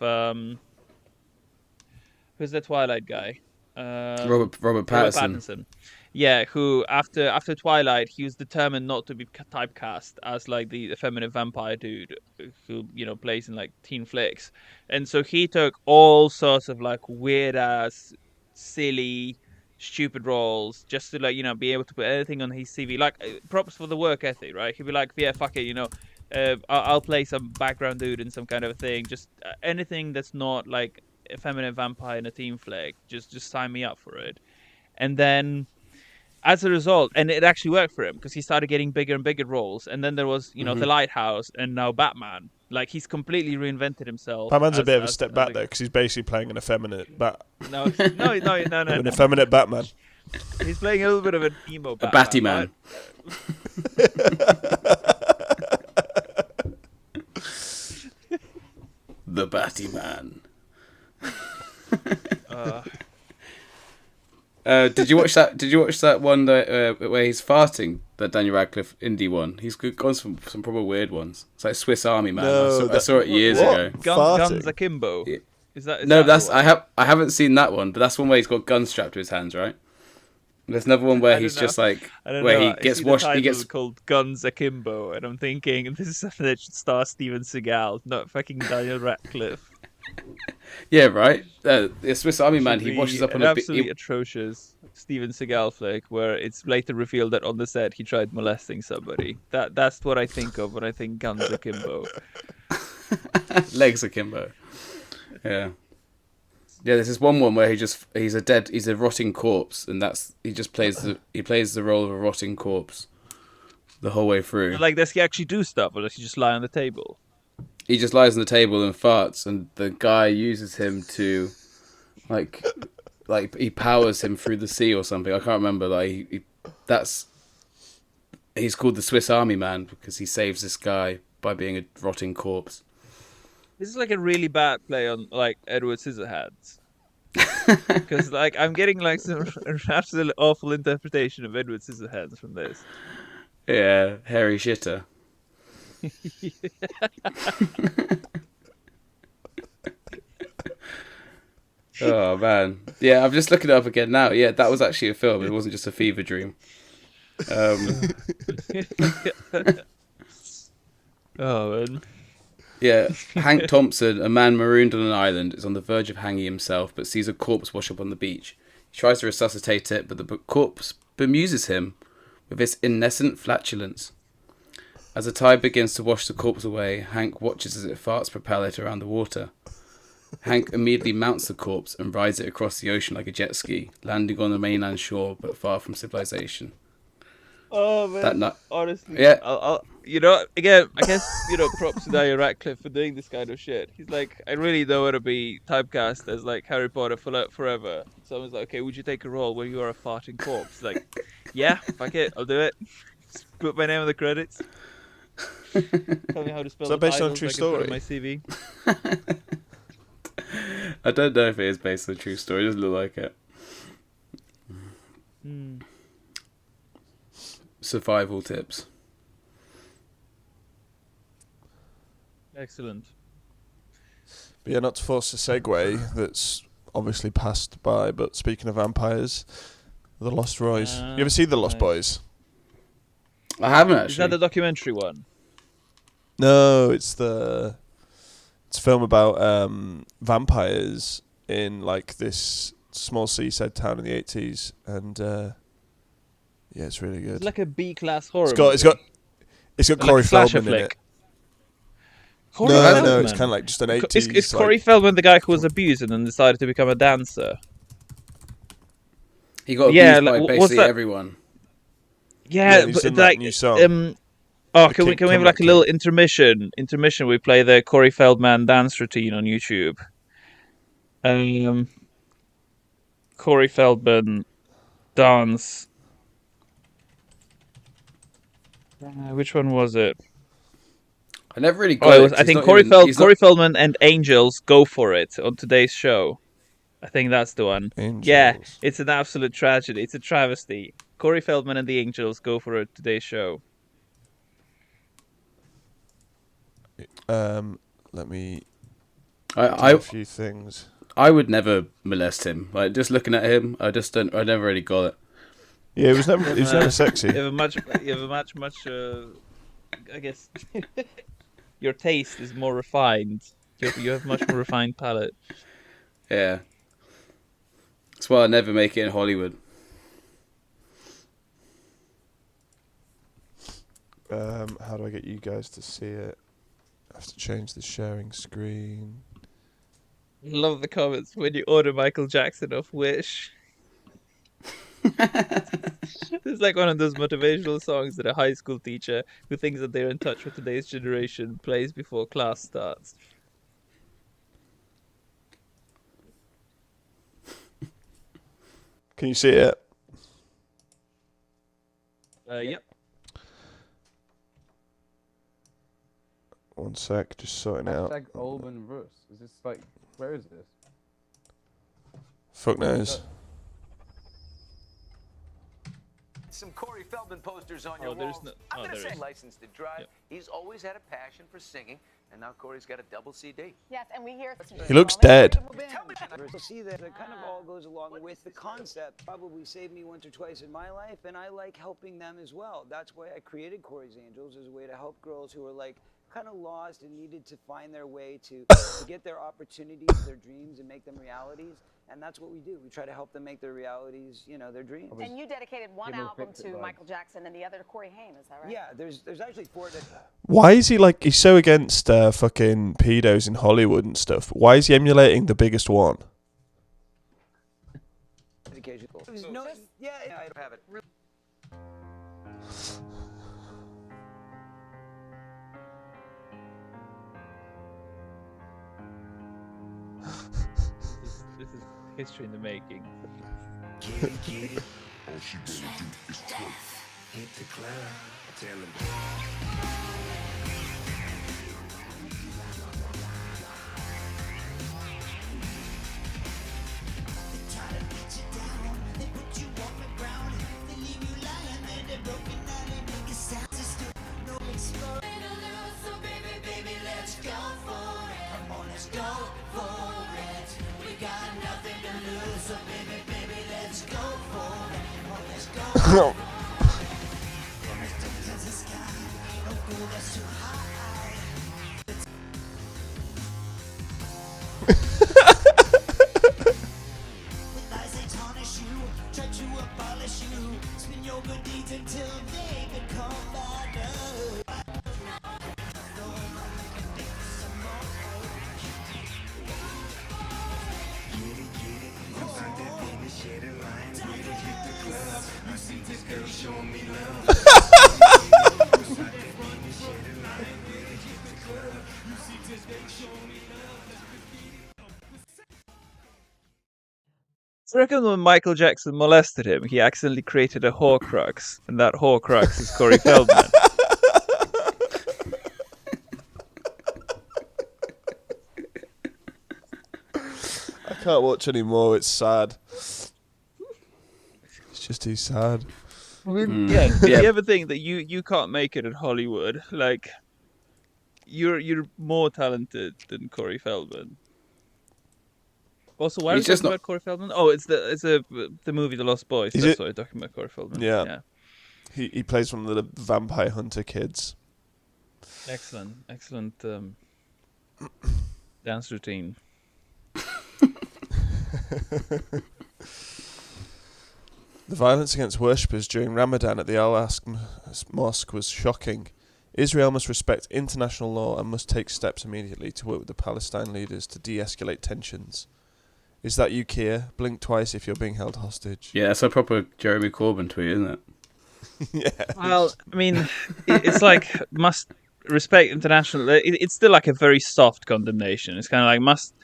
who's the Twilight guy? Robert Pattinson. Yeah, who after Twilight he was determined not to be typecast as like the effeminate vampire dude who plays in like teen flicks, and so he took all sorts of like weird ass, silly, stupid roles just to like be able to put anything on his CV. Like props for the work ethic, right? He'd be like, yeah, fuck it, I'll play some background dude in some kind of a thing, just anything that's not like a feminine vampire in a teen flick. Just sign me up for it. And then as a result, and it actually worked for him because he started getting bigger and bigger roles. And then there was The Lighthouse, and now Batman. Like he's completely reinvented himself. Batman's a bit of a step back though, because he's basically playing an effeminate No. an effeminate Batman. He's playing a little bit of an emo Batman. A Batty Man. The Batty Man. Did you watch that? Did you watch that one that where he's farting? That Daniel Radcliffe indie one. He's gone some proper weird ones. It's like Swiss Army Man. No, I saw it years ago. Guns Akimbo. Yeah. Is that that's I haven't seen that one, but that's one where he's got guns strapped to his hands, right? There's another one where he's just like where he gets washed. He gets called Guns Akimbo, and I'm thinking this is something that should star Steven Seagal, not fucking Daniel Radcliffe. Yeah, right. The Swiss Army Man. He washes up on an a absolutely atrocious Steven Seagal flick where it's later revealed that on the set he tried molesting somebody. That's what I think of when I think Guns Akimbo. Legs Akimbo. Yeah. Yeah, there's this one where he's a rotting corpse, and he plays the role of a rotting corpse the whole way through. Like, does he actually do stuff, or does he just lie on the table? He just lies on the table and farts, and the guy uses him to, like he powers him through the sea or something. I can't remember. Like he's called the Swiss Army Man because he saves this guy by being a rotting corpse. This is like a really bad play on like Edward Scissorhands. Because like I'm getting like some absolutely awful interpretation of Edward Scissorhands from this. Yeah, hairy shitter. Oh man, yeah, I'm just looking it up again now. Yeah, that was actually a film. It wasn't just a fever dream. Oh man. Yeah, Hank Thompson, a man marooned on an island, is on the verge of hanging himself, but sees a corpse wash up on the beach. He tries to resuscitate it, but the corpse bemuses him with its innocent flatulence. As the tide begins to wash the corpse away, Hank watches as it farts propel it around the water. Hank immediately mounts the corpse and rides it across the ocean like a jet ski, landing on the mainland shore, but far from civilization. Oh man, honestly, yeah. I'll again, I guess props to Daniel Radcliffe for doing this kind of shit. He's like, I really don't want to be typecast as like Harry Potter forever. Someone's like, okay, would you take a role where you are a farting corpse? Like, yeah, fuck it, I'll do it. Just put my name in the credits. Tell me how to spell the based on a titles true so I can put it story? on my CV. I don't know if it is based on a true story. It doesn't look like it. Survival tips. Excellent. But yeah, not to force a segue that's obviously passed by, but speaking of vampires, The Lost Boys. You ever see The Lost Boys? I haven't actually. Is that the documentary one? No, it's a film about vampires in like this small seaside town in the 80s, and yeah, it's really good. It's like a B-class horror. It's got Corey Feldman in it. No, it's kind of like just an 80s. Is Corey Feldman the guy who was abused and then decided to become a dancer? He got abused by basically everyone. Yeah, but like that new song. Can we have like a little intermission? We play the Corey Feldman dance routine on YouTube. Corey Feldman dance. Which one was it? I never really got it. I think Corey Feldman and Angels Go For It on today's show. I think that's the one. Angels. Yeah, it's an absolute tragedy. It's a travesty. Corey Feldman and the Angels Go For It today's show. Let me do a few things. I would never molest him. Like, just looking at him, I never really got it. Yeah, it was never sexy. You have a much I guess your taste is more refined. You have much more refined palate. Yeah. That's why I never make it in Hollywood. How do I get you guys to see it? I have to change the sharing screen. Love the comments when you order Michael Jackson off Wish. It's like one of those motivational songs that a high school teacher who thinks that they're in touch with today's generation plays before class starts. Can you see it? Yep. One sec, just sorting out. Olden Rus. Is this like, where is this? Fuck knows. Some Corey Feldman posters on your walls. I'm going to say licensed to drive. Yep. He's always had a passion for singing, and now Corey's got a double CD. Yes, and we hear... He looks dead. See that it kind of all goes along with the concept. Probably saved me once or twice in my life, and I like helping them as well. That's why I created Corey's Angels, as a way to help girls who are like kind of lost and needed to find their way to get their opportunities, their dreams, and make them realities. And that's what we do. We try to help them make their realities, their dreams. And you dedicated one album to Michael Jackson and the other to Corey Haim, is that right? Yeah, there's actually 4 that... Why is he like, he's so against fucking pedos in Hollywood and stuff. Why is he emulating the biggest one? education. No, yeah, I don't have it. This is history in the making. Get it, get it. All she wanna do is twerk. Hit the club, tell him. I reckon when Michael Jackson molested him, he accidentally created a Horcrux, and that Horcrux is Corey Feldman. I can't watch anymore. It's sad. It's just too sad. Yeah. Do you ever think that you can't make it in Hollywood? Like, you're more talented than Corey Feldman. Also, why are we talking about Corey Feldman? Oh, it's the movie The Lost Boys. That's why we're talking about Corey Feldman. Yeah. He plays one of the vampire hunter kids. Excellent dance routine. The violence against worshippers during Ramadan at the Al-Aqsa Mosque was shocking. Israel must respect international law and must take steps immediately to work with the Palestine leaders to de-escalate tensions. Is that you, KEIR? Blink twice if you're being held hostage. Yeah, that's a proper Jeremy Corbyn tweet, isn't it? Yeah. Well, I mean, it's like must respect international. It's still like a very soft condemnation. It's kind of like must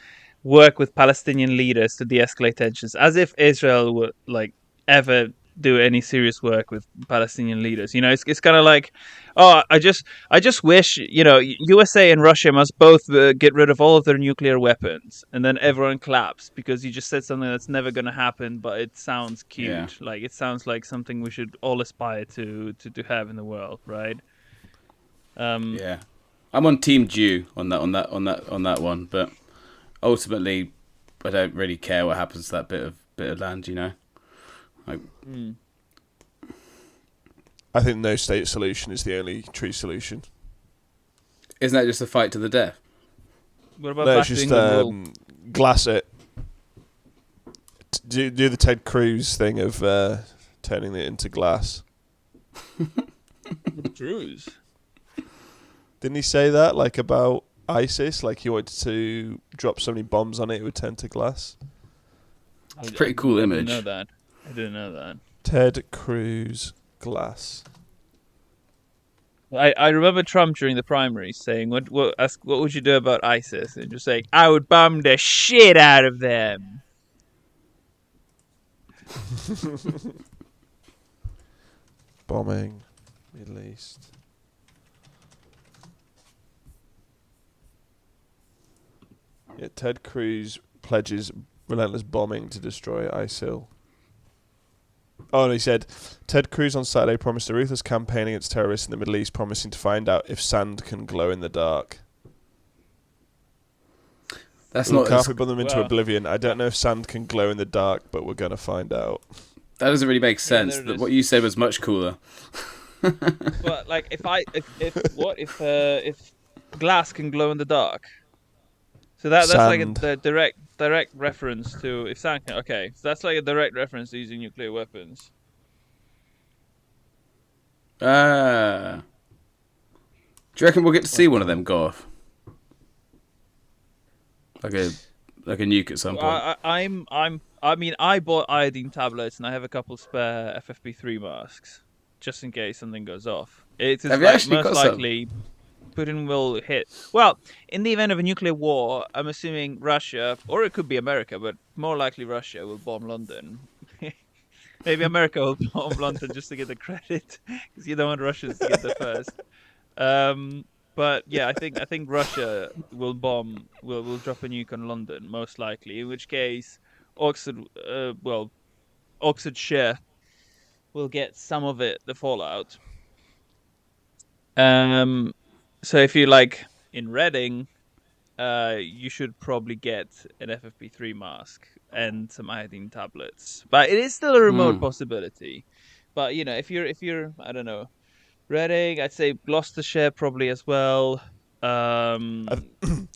work with Palestinian leaders to de-escalate tensions, as if Israel would like ever do any serious work with Palestinian leaders. You know, it's kind of like, oh, I just wish, you know, USA and Russia must both get rid of all of their nuclear weapons, and then everyone claps because you just said something that's never going to happen, but it sounds cute. Yeah. Like it sounds like something we should all aspire to have in the world, right? Yeah, I'm on Team Jew on that one, but ultimately, I don't really care what happens to that bit of land, you know. I think no state solution is the only true solution. Isn't that just a fight to the death? What about No, back it's to just England rule? glass it. Do the Ted Cruz thing of turning it into glass. Cruz. Didn't he say that, like, about ISIS? Like, he wanted to drop so many bombs on it, it would turn to glass? It's a pretty cool image. I didn't know that. Ted Cruz glass. I remember Trump during the primaries saying, what would you do about ISIS? And just saying, I would bomb the shit out of them. Bombing. Middle East. Yeah, Ted Cruz pledges relentless bombing to destroy ISIL. Oh, and he said, Ted Cruz on Saturday promised a ruthless campaign against terrorists in the Middle East, promising to find out if sand can glow in the dark. We'll carpet bomb them into oblivion. I don't know if sand can glow in the dark, but we're going to find out. That doesn't really make sense. What you said was much cooler. But like, if glass can glow in the dark? So that's like a direct reference to if sand can. Okay, so that's like a direct reference to using nuclear weapons. Do you reckon we'll get to see one of them go off? Like a nuke at some point. I mean, I bought iodine tablets, and I have a couple spare FFP3 masks, just in case something goes off. It is Have you like actually most got some? likely Putin will hit. Well, in the event of a nuclear war, I'm assuming Russia, or it could be America, but more likely Russia will bomb London. Maybe America will bomb London just to get the credit, because you don't want Russians to get there first. But yeah, I think Russia will drop a nuke on London most likely. In which case, Oxfordshire will get some of it, the fallout. So if you like in Reading, you should probably get an FFP3 mask and some iodine tablets. But it is still a remote possibility. But if you're I don't know, Reading, I'd say Gloucestershire probably as well. Why are you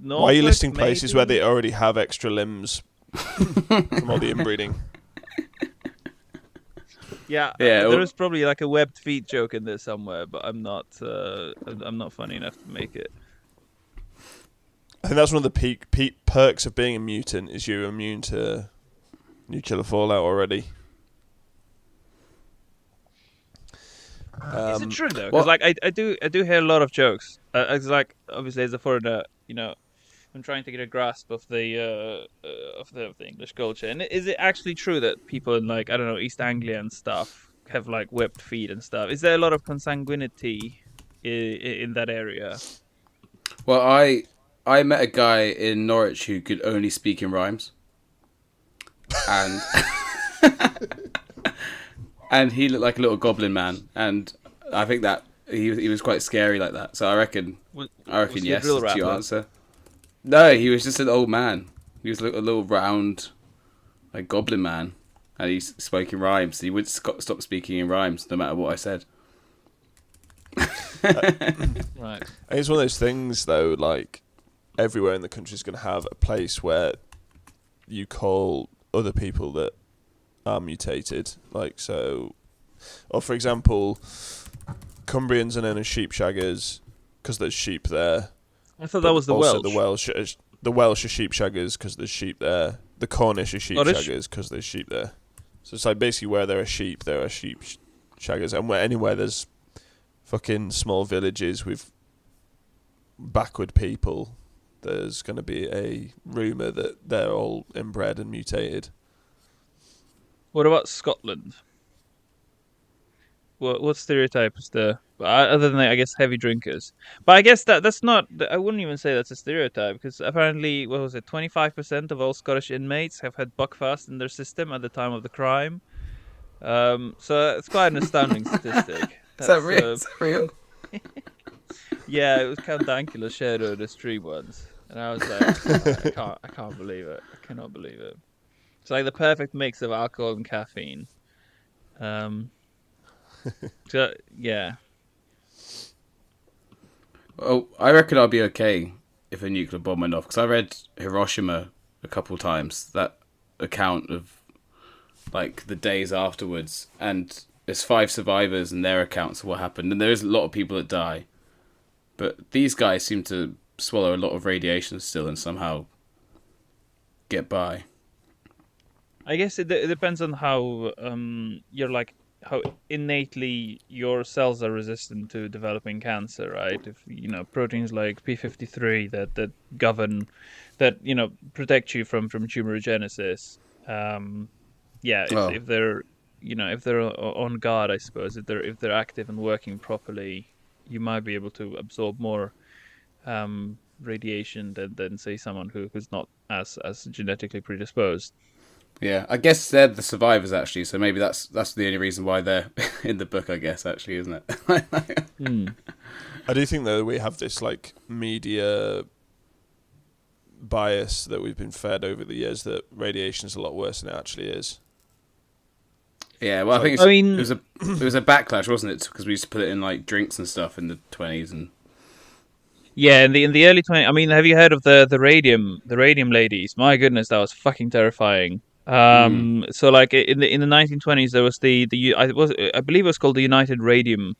Norfolk, listing places where maybe? they already have extra limbs from all the inbreeding? Yeah, Yeah, there is probably like a webbed feet joke in there somewhere, but I'm not funny enough to make it. I think that's one of the peak perks of being a mutant is you're immune to nuclear fallout already. Is it true though? Because like I do hear a lot of jokes. It's like obviously as a foreigner, I'm trying to get a grasp of the English culture. And is it actually true that people in like I don't know East Anglia and stuff have like webbed feet and stuff? Is there a lot of consanguinity in that area? well, I met a guy in Norwich who could only speak in rhymes, and and he looked like a little goblin man, and I think that he was quite scary like that. So I reckon Was he a yes drill to your rapper? answer. No, he was just an old man. He was a little round, like goblin man, and he spoke in rhymes. He wouldn't stop speaking in rhymes no matter what I said. Right. It's one of those things, though, like, everywhere in the country is going to have a place where you call other people that are mutated. Like, so... Or, for example, Cumbrians are known as sheep shaggers because there's sheep there. I thought that was the also Welsh. the Welsh are sheep shaggers because there's sheep there. The Cornish are sheep Scottish? shaggers because there's sheep there. So it's like basically where there are sheep shaggers. And where anywhere there's fucking small villages with backward people, there's going to be a rumour that they're all inbred and mutated. What about Scotland? What stereotype is there? Other than I guess heavy drinkers, but I guess that's not. I wouldn't even say that's a stereotype because apparently, what was it? 25% of all Scottish inmates have had Buckfast in their system at the time of the crime. So it's quite an astounding statistic. Is that real? Is that real? Yeah, it was Count Dankula shared on the stream once, and I was like, I can't believe it. I cannot believe it. It's like the perfect mix of alcohol and caffeine. So, yeah. Well, I reckon I'll be okay if a nuclear bomb went off because I read Hiroshima a couple of times. That account of like the days afterwards, and there's 5 survivors and their accounts of what happened, and there is a lot of people that die, but these guys seem to swallow a lot of radiation still and somehow get by. I guess it depends on how you're like how innately your cells are resistant to developing cancer, right? If proteins like p53 that govern that protect you from tumorigenesis. If they're if they're on guard, I suppose if they're active and working properly, you might be able to absorb more radiation than say someone who's not as genetically predisposed. Yeah, I guess they're the survivors actually, so maybe that's the only reason why they're in the book, I guess, actually, isn't it? I do think though we have this like media bias that we've been fed over the years that radiation is a lot worse than it actually is. Yeah, well, I think it was a backlash, wasn't it? Because we used to put it in like drinks and stuff in the 20s and. Yeah, in the early 20s. I mean, have you heard of the radium ladies? My goodness, that was fucking terrifying. So like in the 1920s there was I believe it was called the United Radium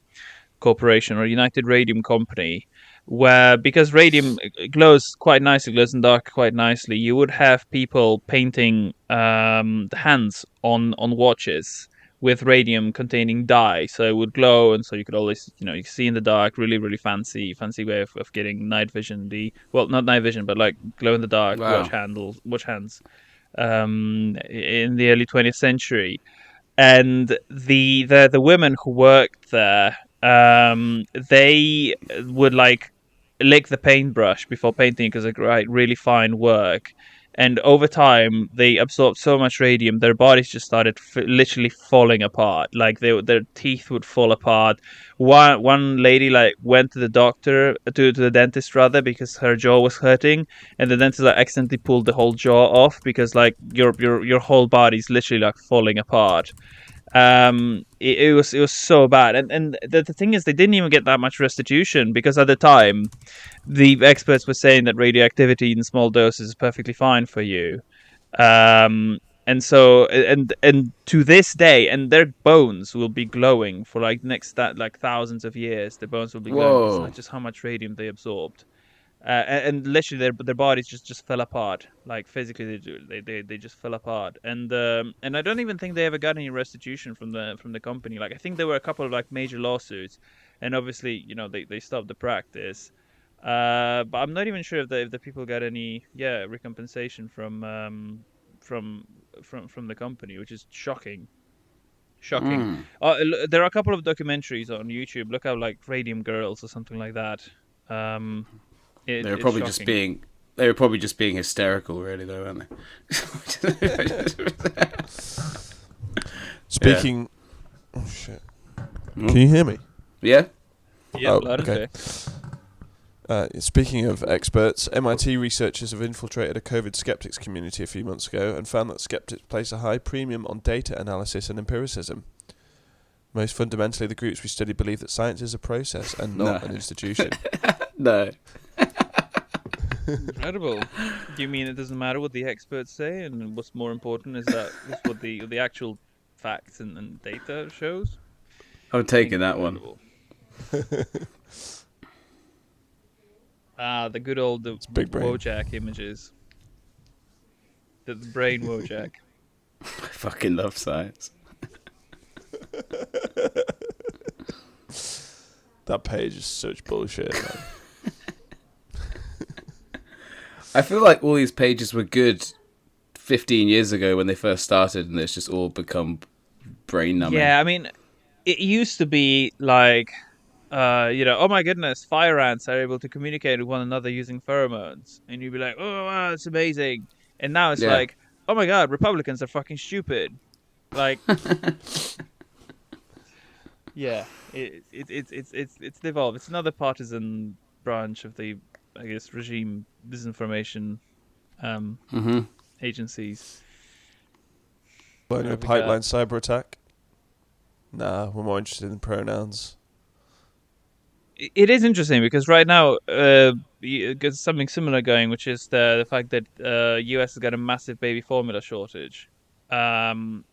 Corporation or United Radium Company, where because radium glows quite nicely, glows in the dark quite nicely, you would have people painting the hands on watches with radium containing dye, so it would glow, and so you could always, you can see in the dark. Really fancy way of getting night vision. Not night vision, but like glow in the dark Wow. watch hands in the early 20th century. And the women who worked there, they would like lick the paintbrush before painting because they write really fine work. And over time, they absorbed so much radium, their bodies just started literally falling apart. Like their teeth would fall apart. One lady like went to the doctor, to the dentist rather, because her jaw was hurting, and the dentist like accidentally pulled the whole jaw off because like your whole body's literally like falling apart. It was so bad, and the thing is, they didn't even get that much restitution because at the time the experts were saying that radioactivity in small doses is perfectly fine for you. And so and to this day, and their bones will be glowing for like thousands of years. Their bones will be glowing Whoa. just how much radium they absorbed. And literally their bodies just fell apart, like physically they just fell apart. And I don't even think they ever got any restitution from the company. Like I think there were a couple of like major lawsuits, and obviously they stopped the practice. But I'm not even sure if the people got any recompensation from the company, which is shocking. There are a couple of documentaries on YouTube. Look out, like Radium Girls or something like that. They were It's probably shocking. just being hysterical, really, though, weren't they? Speaking. Oh shit! Can you hear me? Yeah. Yeah, loud and okay. clear. Speaking of experts, MIT researchers have infiltrated a COVID skeptics community a few months ago and found that skeptics place a high premium on data analysis and empiricism. Most fundamentally, the groups we study believe that science is a process and not an institution. No. Incredible. Do you mean it doesn't matter what the experts say, and what's more important is what the actual facts and data shows? I'm taking that one. The good old big brain. Wojak images. The brain Wojak. I fucking love science. That page is such bullshit, man. I feel like all these pages were good 15 years ago when they first started, and it's just all become brain numbing. Yeah, I mean, it used to be like, oh my goodness, fire ants are able to communicate with one another using pheromones, and you'd be like, oh wow, that's amazing. And now it's like, oh my god, Republicans are fucking stupid. Like, yeah, it's evolved. It's another partisan branch of the, I guess, regime disinformation agencies. Learning a pipeline cyber attack? Nah, we're more interested in pronouns. It is interesting because right now there's something similar going, which is the fact that US has got a massive baby formula shortage. And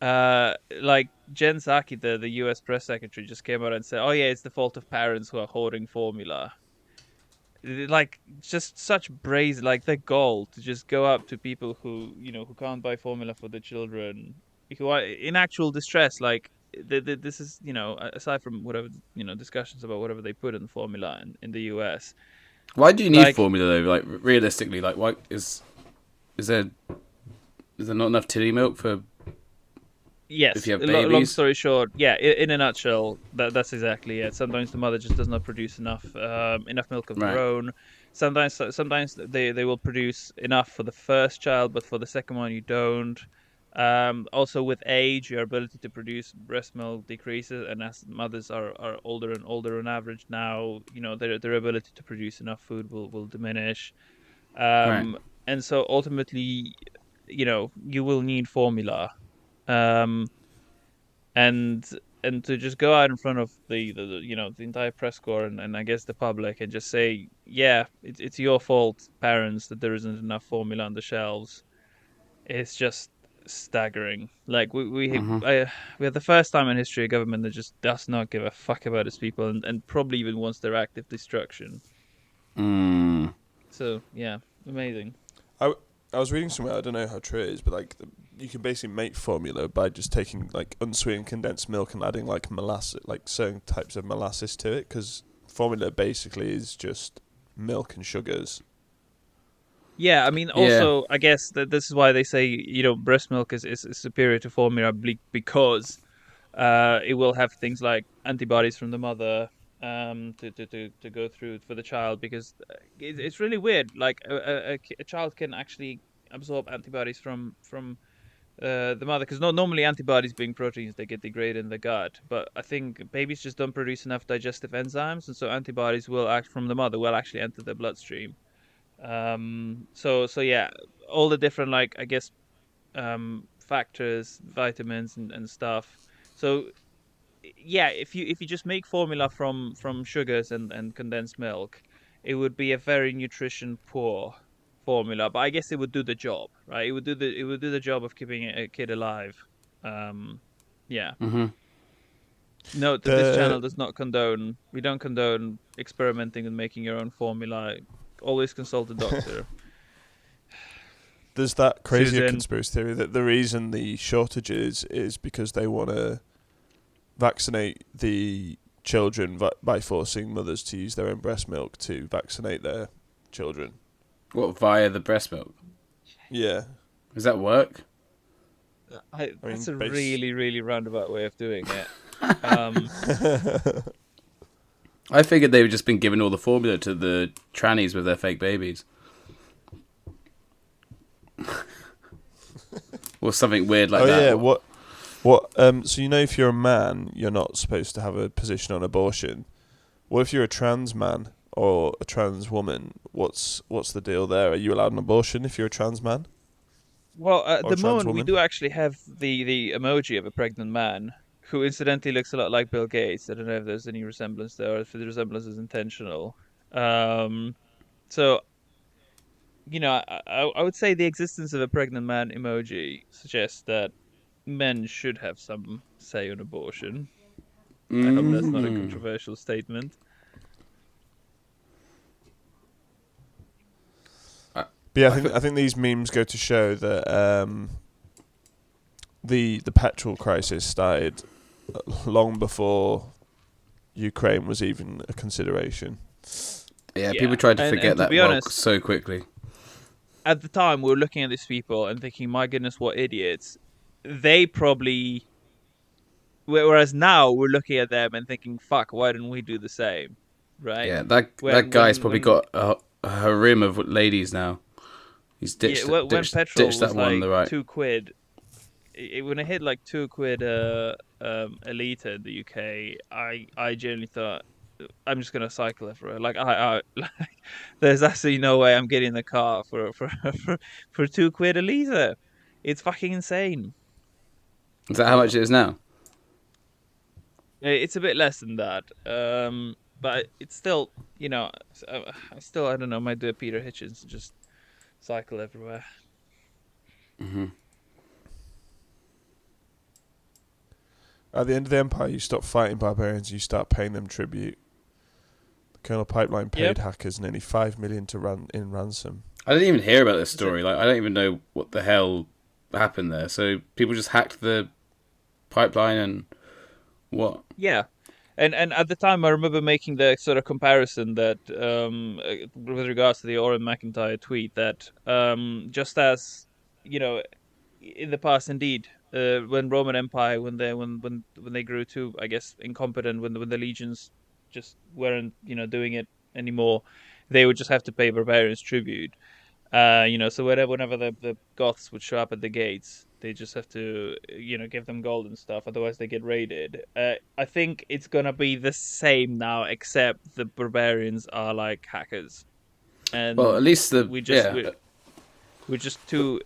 like Jen Psaki, the US press secretary, just came out and said, oh yeah, it's the fault of parents who are hoarding formula. Like, just such brazen, like the goal to just go up to people who who can't buy formula for their children, who are in actual distress. Like this is aside from whatever discussions about whatever they put in the formula in the US. Why do you need formula though? Like realistically, like why is there not enough titty milk for? Yes. If you have babies? Long story short, yeah. In a nutshell, that's exactly it. Sometimes the mother just does not produce enough milk of her own. Sometimes they will produce enough for the first child, but for the second one you don't. Also, with age, your ability to produce breast milk decreases, and as mothers are older and older on average now, their ability to produce enough food will diminish. And so ultimately, you will need formula. And to just go out in front of the entire press corps and I guess the public and just say, yeah, it's your fault, parents, that there isn't enough formula on the shelves. It's just staggering. Like we have the first time in history a government that just does not give a fuck about its people and probably even wants their active destruction. So yeah, amazing. I was reading somewhere, I don't know how true it is, but like you can basically make formula by just taking like unsweetened condensed milk and adding like molasses, like certain types of molasses to it, because formula basically is just milk and sugars. Yeah, I mean, also, I guess that this is why they say, breast milk is superior to formula because it will have things like antibodies from the mother to go through for the child, because it's really weird. Like a child can actually absorb antibodies from the mother, because normally antibodies being proteins, they get degraded in the gut, but I think babies just don't produce enough digestive enzymes, and so antibodies will act from the mother will actually enter the bloodstream. So yeah, all the different, like, I guess, factors, vitamins and stuff. So yeah, if you just make formula from sugars and condensed milk, it would be a very nutrition poor formula, but I guess it would do the job, right? It would do the job of keeping a kid alive. Yeah. Note that this channel does not condone. We don't condone experimenting and making your own formula. Always consult a doctor. There's that crazy Susan. conspiracy theory that the reason the shortage is because they want to vaccinate the children by forcing mothers to use their own breast milk to vaccinate their children. What, via the breast milk? Yeah. Does that work? That's a really, really roundabout way of doing it. I figured they were just been giving all the formula to the trannies with their fake babies. Or something weird like that. Oh yeah, what so if you're a man, you're not supposed to have a position on abortion. What if you're a trans man or a trans woman? What's the deal there? Are you allowed an abortion if you're a trans man? Well, at the moment, woman? we do actually have the emoji of a pregnant man, who incidentally looks a lot like Bill Gates. I don't know if there's any resemblance there, or if the resemblance is intentional. So, I would say the existence of a pregnant man emoji suggests that men should have some say on abortion. I hope that's not a controversial statement. But yeah, I think these memes go to show that the petrol crisis started long before Ukraine was even a consideration. Yeah, people tried to forget that honest, so quickly. At the time, we were looking at these people and thinking, my goodness, what idiots. They probably... Whereas now, we're looking at them and thinking, fuck, why didn't we do the same? Right? Yeah, that guy's probably got a harem of ladies now. He's ditched when petrol was that one on the right. £2, when it hit like £2 a litre in the UK, I genuinely thought, I'm just gonna cycle everywhere. Like there's absolutely no way I'm getting the car for £2 a litre. It's fucking insane. Is that how much it is now? It's a bit less than that, but it's still, I don't know, might do a Peter Hitchens and just cycle everywhere. At the end of the empire, you stop fighting barbarians, you start paying them tribute. The Colonel Pipeline paid hackers nearly $5 million in ransom. I didn't even hear about this story. Like, I don't even know what the hell happened there. So people just hacked the pipeline and what? Yeah. And at the time, I remember making the sort of comparison that, with regards to the Oren McIntyre tweet, that just as, in the past, indeed, when Roman Empire, when they grew too, I guess, incompetent, when the legions just weren't, doing it anymore, they would just have to pay barbarians tribute. So whenever the Goths would show up at the gates, they just have to, give them gold and stuff. Otherwise, they get raided. I think it's gonna be the same now, except the barbarians are like hackers. And well, at least we're just too,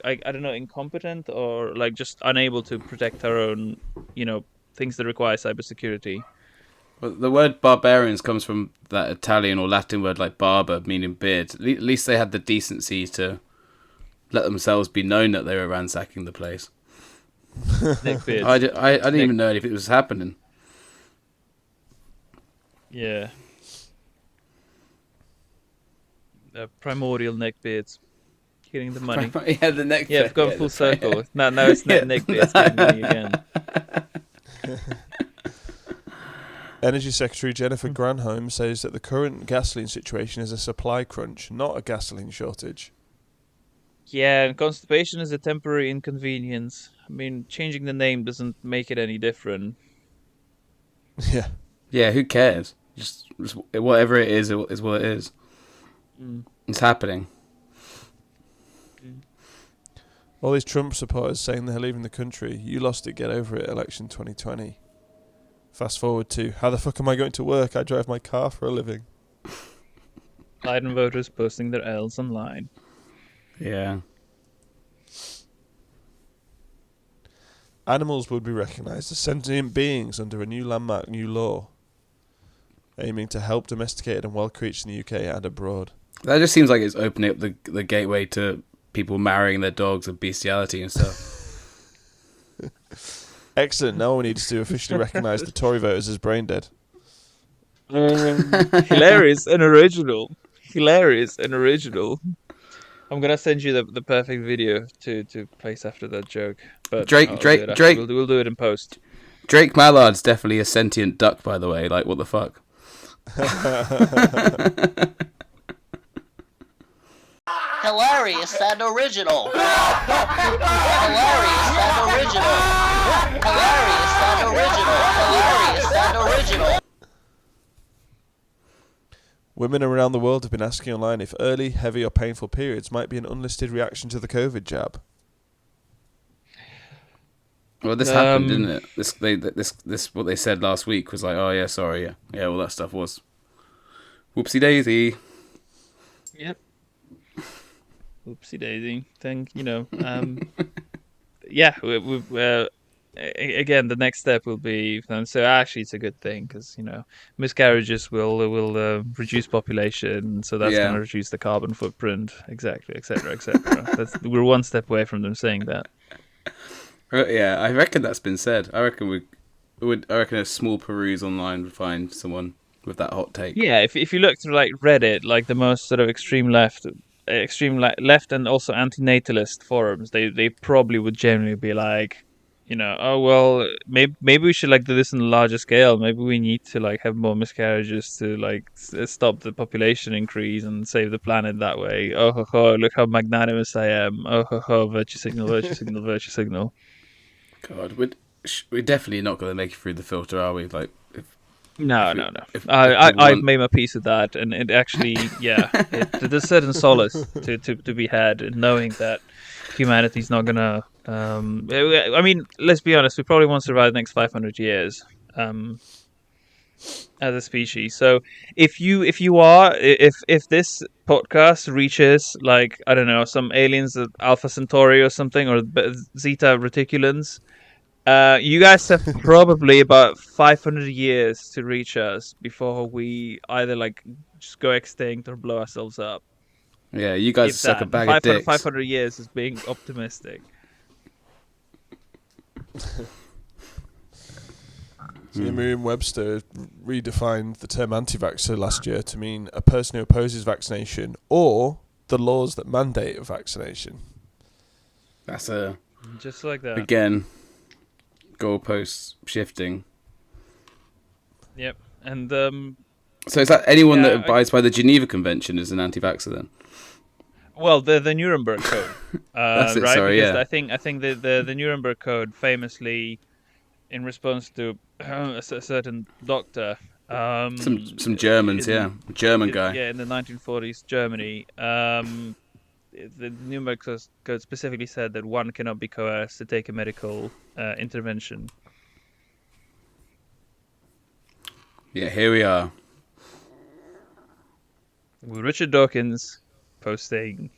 I don't know, incompetent or like just unable to protect our own, things that require cybersecurity. Well, the word barbarians comes from that Italian or Latin word like barber, meaning beard. At least they had the decency to let themselves be known that they were ransacking the place. Neckbeards. I didn't even know if it was happening. Yeah. Primordial neckbeards. Getting the money. Yeah, the neckbeard. Yeah, I've gone full circle. Now it's neckbeards getting money again. Energy Secretary Jennifer Granholm says that the current gasoline situation is a supply crunch, not a gasoline shortage. Yeah, and constipation is a temporary inconvenience. I mean, changing the name doesn't make it any different. Yeah. Yeah, who cares? Just whatever it is what it is. It's happening. All these Trump supporters saying they're leaving the country. You lost it, get over it, election 2020. Fast forward to, how the fuck am I going to work? I drive my car for a living. Biden voters posting their L's online. Yeah. Animals would be recognised as sentient beings under a new landmark new law, aiming to help domesticated and wild creatures in the UK and abroad. That just seems like it's opening up the gateway to people marrying their dogs and bestiality and stuff. Excellent. Now we need to officially recognise the Tory voters as brain dead. Hilarious and original. Hilarious and original. I'm gonna send you the perfect video to place after that joke. But Drake. We'll do it in post. Drake Mallard's definitely a sentient duck, by the way. Like, what the fuck? Hilarious and original. Hilarious and original. Hilarious and original. Hilarious and original. Women around the world have been asking online if early, heavy or painful periods might be an unlisted reaction to the COVID jab. Well, this happened, didn't it? This what they said last week was like, oh yeah, sorry, yeah, all that stuff was whoopsie daisy. Yep. Whoopsie daisy. Yeah. Again, the next step will be, so actually it's a good thing because miscarriages will reduce population, so that's going to reduce the carbon footprint, exactly, etc. We're one step away from them saying that. Yeah, I reckon that's been said. I reckon a small peruse online would find someone with that hot take. Yeah, if you look through like Reddit, like the most sort of extreme left and also antinatalist forums, they probably would generally be like, oh well, maybe we should like do this on a larger scale. Maybe we need to like have more miscarriages to like stop the population increase and save the planet that way. Oh ho ho! Look how magnanimous I am. Oh ho ho! Virtue signal, virtue signal, virtue signal. God, we're definitely not going to make it through the filter, are we? Like, No. I've made my peace with that, and it actually, there's certain solace to be had in knowing that humanity's not gonna. I mean, let's be honest. We probably won't survive the next 500 years as a species. So if this podcast reaches like, I don't know, some aliens at Alpha Centauri or something, or Zeta Reticulans. You guys have probably about 500 years to reach us before we either like just go extinct or blow ourselves up. Yeah, you guys suck a bag of dicks. 500 years is being optimistic. Merriam-Webster redefined the term anti-vaxxer last year to mean a person who opposes vaccination or the laws that mandate a vaccination. That's just like that. Again, goalposts shifting. Yep, and so is that anyone that abides by the Geneva Convention is an anti-vaxxer then? Well, the Nuremberg Code, That's it, right? Sorry, because yeah. I think the Nuremberg Code famously, in response to a certain doctor, some Germans, German guy, in the 1940s Germany, the Nuremberg Code specifically said that one cannot be coerced to take a medical intervention. Yeah, here we are. With Richard Dawkins posting.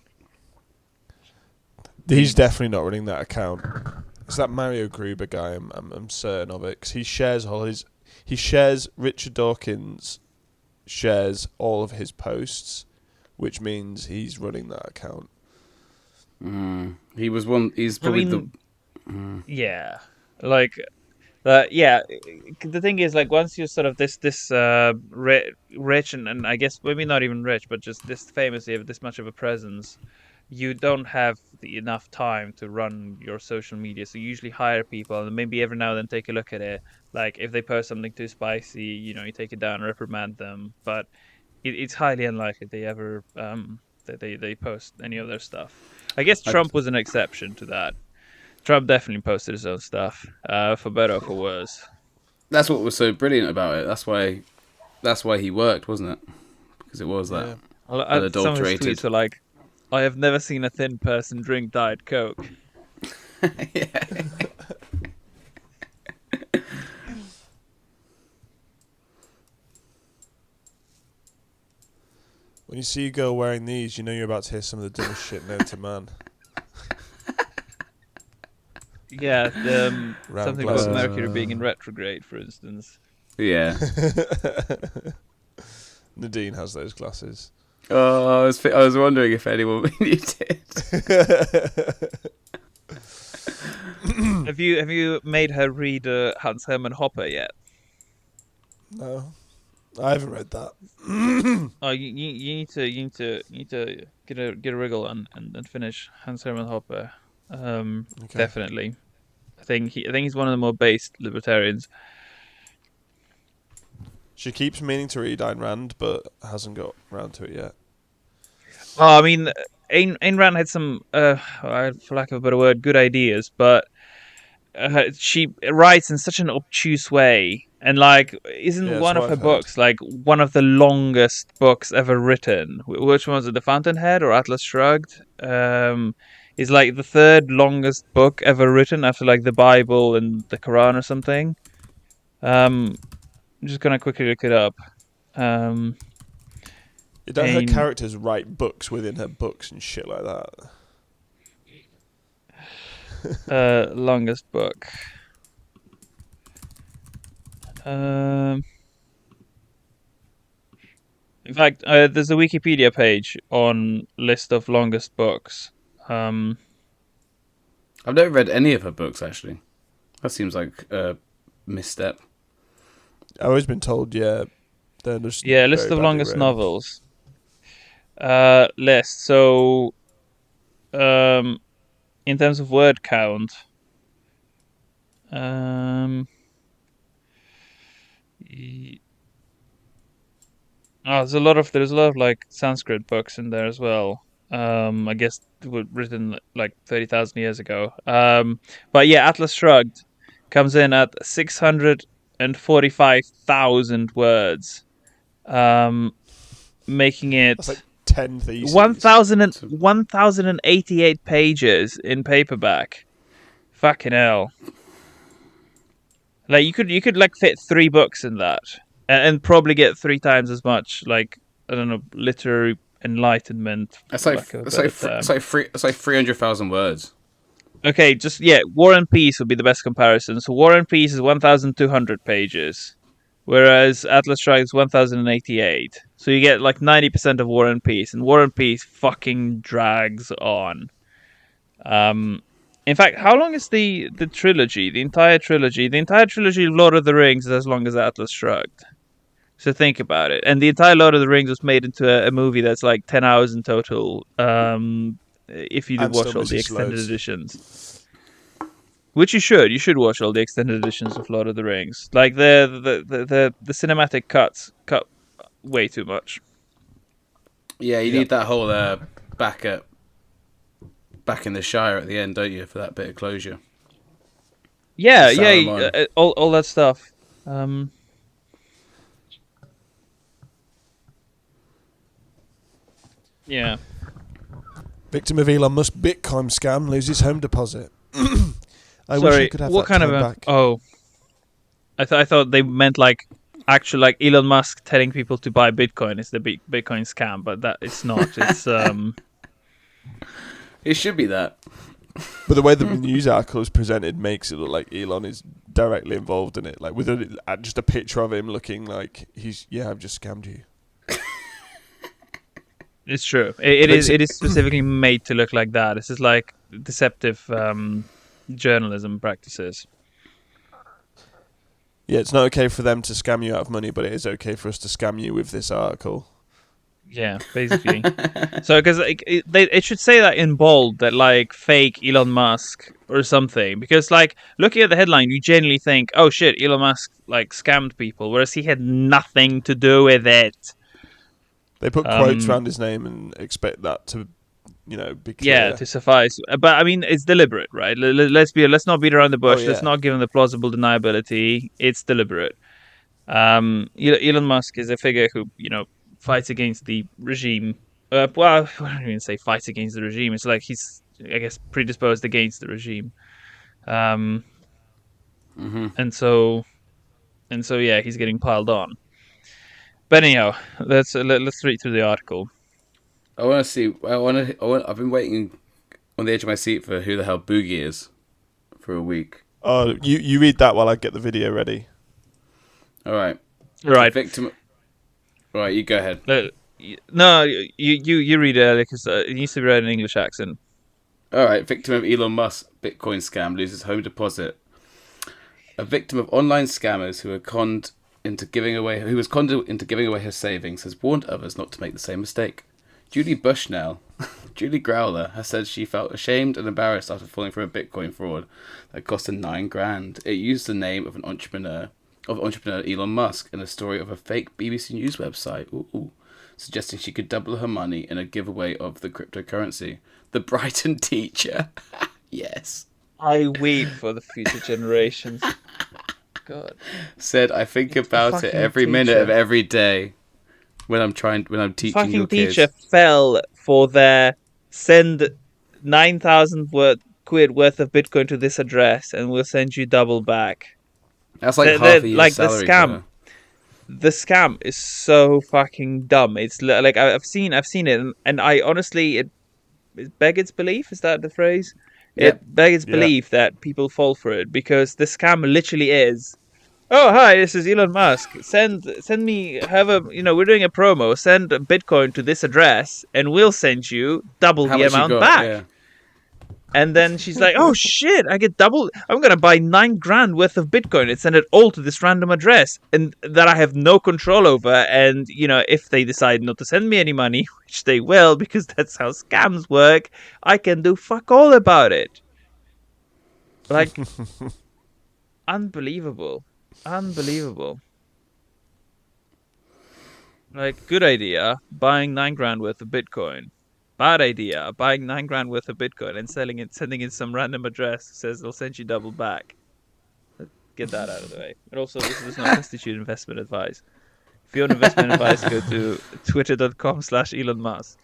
He's definitely not running that account. It's that Mario Gruber guy. I'm certain of it because he shares Richard Dawkins shares all of his posts, which means he's running that account. He was one. He's probably yeah, like yeah. The thing is, like, once you're sort of rich and I guess maybe not even rich, but just this famous, you have this much of a presence, you don't have enough time to run your social media. So you usually hire people and maybe every now and then take a look at it. Like if they post something too spicy, you take it down, reprimand them. But it's highly unlikely they ever that they post any of their stuff. I guess Trump was an exception to that. Trump definitely posted his own stuff, for better or for worse. That's what was so brilliant about it. That's why he worked, wasn't it? Because it was that unadulterated. Some of his tweets were like, "I have never seen a thin person drink Diet Coke." When you see a girl wearing these, you know you're about to hear some of the dumbest shit known to man. Yeah, something about Mercury being in retrograde, for instance. Yeah. Nadine has those glasses. Oh, I was wondering if anyone really did. Have you made her read Hans Hermann Hoppe yet? No, I haven't read that. Oh, you need to get a wriggle and finish Hans Hermann Hoppe. Okay. Definitely. I think he's one of the more based libertarians. She keeps meaning to read Ayn Rand, but hasn't got around to it yet. Oh, I mean, Ayn Rand had some, for lack of a better word, good ideas, but she writes in such an obtuse way, and like, isn't one of her books like one of the longest books ever written? Which one was it, The Fountainhead or Atlas Shrugged? Is like the third longest book ever written after like the Bible and the Quran or something. I'm just gonna quickly look it up. Don't her characters write books within her books and shit like that? Longest book. In fact, there's a Wikipedia page on list of longest books. I've never read any of her books, actually. That seems like a misstep. I've always been told, they're just list of longest novels. List. So, in terms of word count, there's a lot of like Sanskrit books in there as well. I guess were written like 30,000 years ago. But yeah, Atlas Shrugged comes in at 645,000 words, making it that's like 10 theses. 1,088 pages in paperback. Fucking hell! Like you could like fit 3 books in that, and probably get 3 times as much, like, I don't know, literary enlightenment. It's like 300,000 words. Okay, War and Peace would be the best comparison. So War and Peace is 1,200 pages, whereas Atlas Shrugged is 1,088. So you get like 90% of War and Peace, and War and Peace fucking drags on. In fact, how long is the trilogy? The entire trilogy of Lord of the Rings is as long as Atlas Shrugged. So think about it. And the entire Lord of the Rings was made into a movie that's like 10 hours in total. If you watch all the extended editions, which you should watch all the extended editions of Lord of the Rings. Like the cinematic cuts cut way too much. Yeah, you need that whole back in the Shire at the end, don't you, for that bit of closure? Yeah, all that stuff. Yeah. Victim of Elon Musk Bitcoin scam loses home deposit. I wish I could have what that kind of back. Oh, I thought they meant like actually like Elon Musk telling people to buy Bitcoin is the Bitcoin scam, but that it's not. It's It should be that. But the way the news article is presented makes it look like Elon is directly involved in it, like with just a picture of him looking like I've just scammed you. It's true. It is specifically made to look like that. This is like deceptive journalism practices. Yeah, it's not okay for them to scam you out of money, but it is okay for us to scam you with this article. Yeah, basically. So, because it should say that in bold, that like fake Elon Musk or something. Because like looking at the headline, you genuinely think, oh shit, Elon Musk like scammed people, whereas he had nothing to do with it. They put quotes around his name and expect that to, be clear. Yeah, to suffice. But I mean, it's deliberate, right? Let's not beat around the bush. Oh, yeah. Let's not give him the plausible deniability. It's deliberate. Elon Musk is a figure who fights against the regime. Well, I don't even say fights against the regime. It's like he's, I guess, predisposed against the regime. And so yeah, he's getting piled on. But anyhow, let's read through the article. I want to see. I've been waiting on the edge of my seat for who the hell Boogie is for a week. Oh, you read that while I get the video ready. All right. Victim. All right, you go ahead. No, you read it because it needs to be read in English accent. All right. Victim of Elon Musk Bitcoin scam loses home deposit. A victim of online scammers who was conned into giving away her savings has warned others not to make the same mistake. Julie Bushnell, Julie Growler, has said she felt ashamed and embarrassed after falling for a Bitcoin fraud that cost her $9,000. It used the name of entrepreneur Elon Musk in a story of a fake BBC News website, suggesting she could double her money in a giveaway of the cryptocurrency. The Brighton teacher, yes. I weep for the future generations. God. Said, I think about it every minute of every day when I'm teaching your kids. Fucking teacher fell for their send 9,000 quid worth of Bitcoin to this address and we'll send you double back. That's like half a year's salary. The scam. The scam is so fucking dumb. It's like I've seen it, and I honestly, it begs belief. Is that the phrase? Yep. It begs belief that people fall for it because the scam literally is, oh hi, this is Elon Musk. Send me, we're doing a promo. Send Bitcoin to this address, and we'll send you double the amount back. Yeah. And then she's like, oh shit, I get double. I'm going to buy $9,000 worth of Bitcoin and send it all to this random address and that I have no control over. And, if they decide not to send me any money, which they will, because that's how scams work, I can do fuck all about it. Like, unbelievable. Like, good idea, buying $9,000 worth of Bitcoin. Bad idea, buying $9,000 worth of Bitcoin and sending it some random address that says they'll send you double back. Get that out of the way. And also, this does not constitute investment advice. If you want investment advice, go to twitter.com/Elon Musk.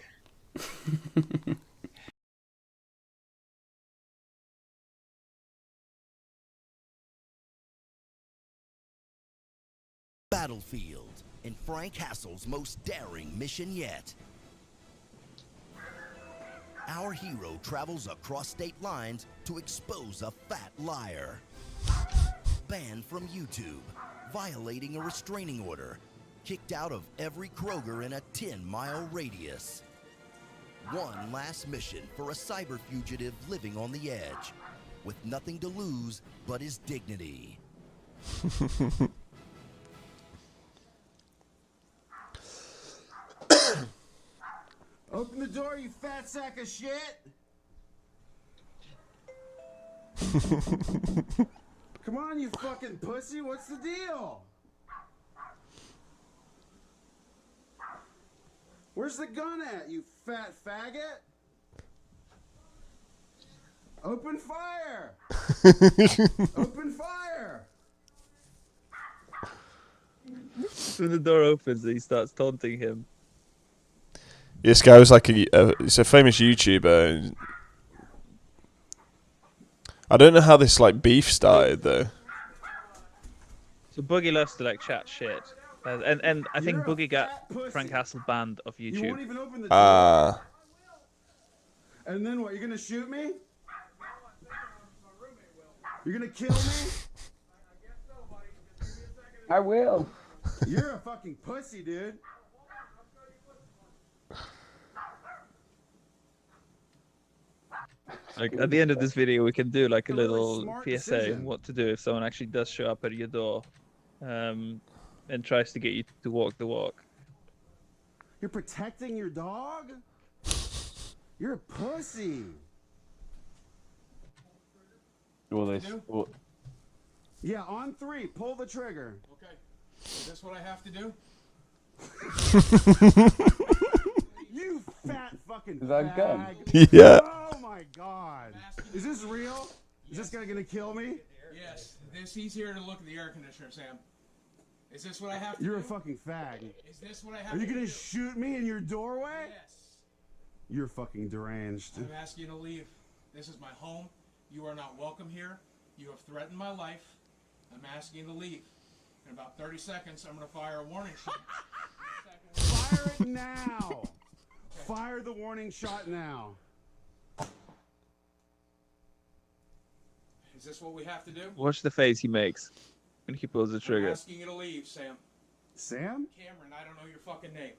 Battlefield in Frank Hassel's most daring mission yet. Our hero travels across state lines to expose a fat liar. Banned from YouTube, violating a restraining order, kicked out of every Kroger in a 10-mile radius. One last mission for a cyber fugitive living on the edge, with nothing to lose but his dignity. Open the door, you fat sack of shit! Come on, you fucking pussy, what's the deal? Where's the gun at, you fat faggot? Open fire! Open fire! When the door opens, he starts taunting him. This guy was like it's a famous YouTuber. I don't know how this like beef started though. So Boogie loves to like chat shit, and I think Boogie got Frank Hassel banned of YouTube. You won't even open the door. And then what? You're gonna shoot me? You're gonna kill me? I will. You're a fucking pussy, dude. Like at the end of this video, we can do like a little smart PSA decision. on what to do if someone actually does show up at your door, and tries to get you to walk the walk. You're protecting your dog? You're a pussy. All this. Yeah, on 3, pull the trigger. Okay. Is this what I have to do? You fat fucking Is that a gun? fag. Yeah. Oh my god. Is this real? Is this guy gonna kill me? Yes. He's here to look at the air conditioner, Sam. Is this what I have to You're do? a fucking fag. Is this what I have Are you to gonna do? shoot me in your doorway? Yes. You're fucking deranged. I'm asking you to leave. This is my home. You are not welcome here. You have threatened my life. I'm asking you to leave. In about 30 seconds, I'm going to fire a warning shot. Fire it now. Okay. Fire the warning shot now. Is this what we have to do? Watch the face he makes when he pulls the I'm trigger. asking you to leave, Sam. Sam? Cameron, I don't know your fucking name.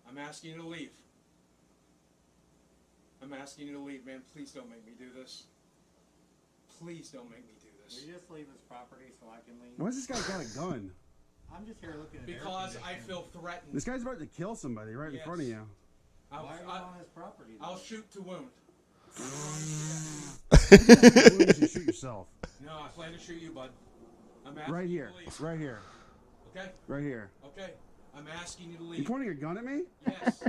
I'm asking you to leave. I'm asking you to leave, man. Please don't make me do this. Please don't make me do this. Will you just leave this property so I can leave? Why's this guy got a gun? I'm just here looking at Because I feel threatened. This guy's about to kill somebody right in front of you. Why are you on his property? I'll shoot to wound. You should shoot yourself. No, I plan to shoot you, bud. I'm asking Right you here. to leave. Right here. Okay? Right here. Okay. I'm asking you to You leave. pointing a gun at me? Yes.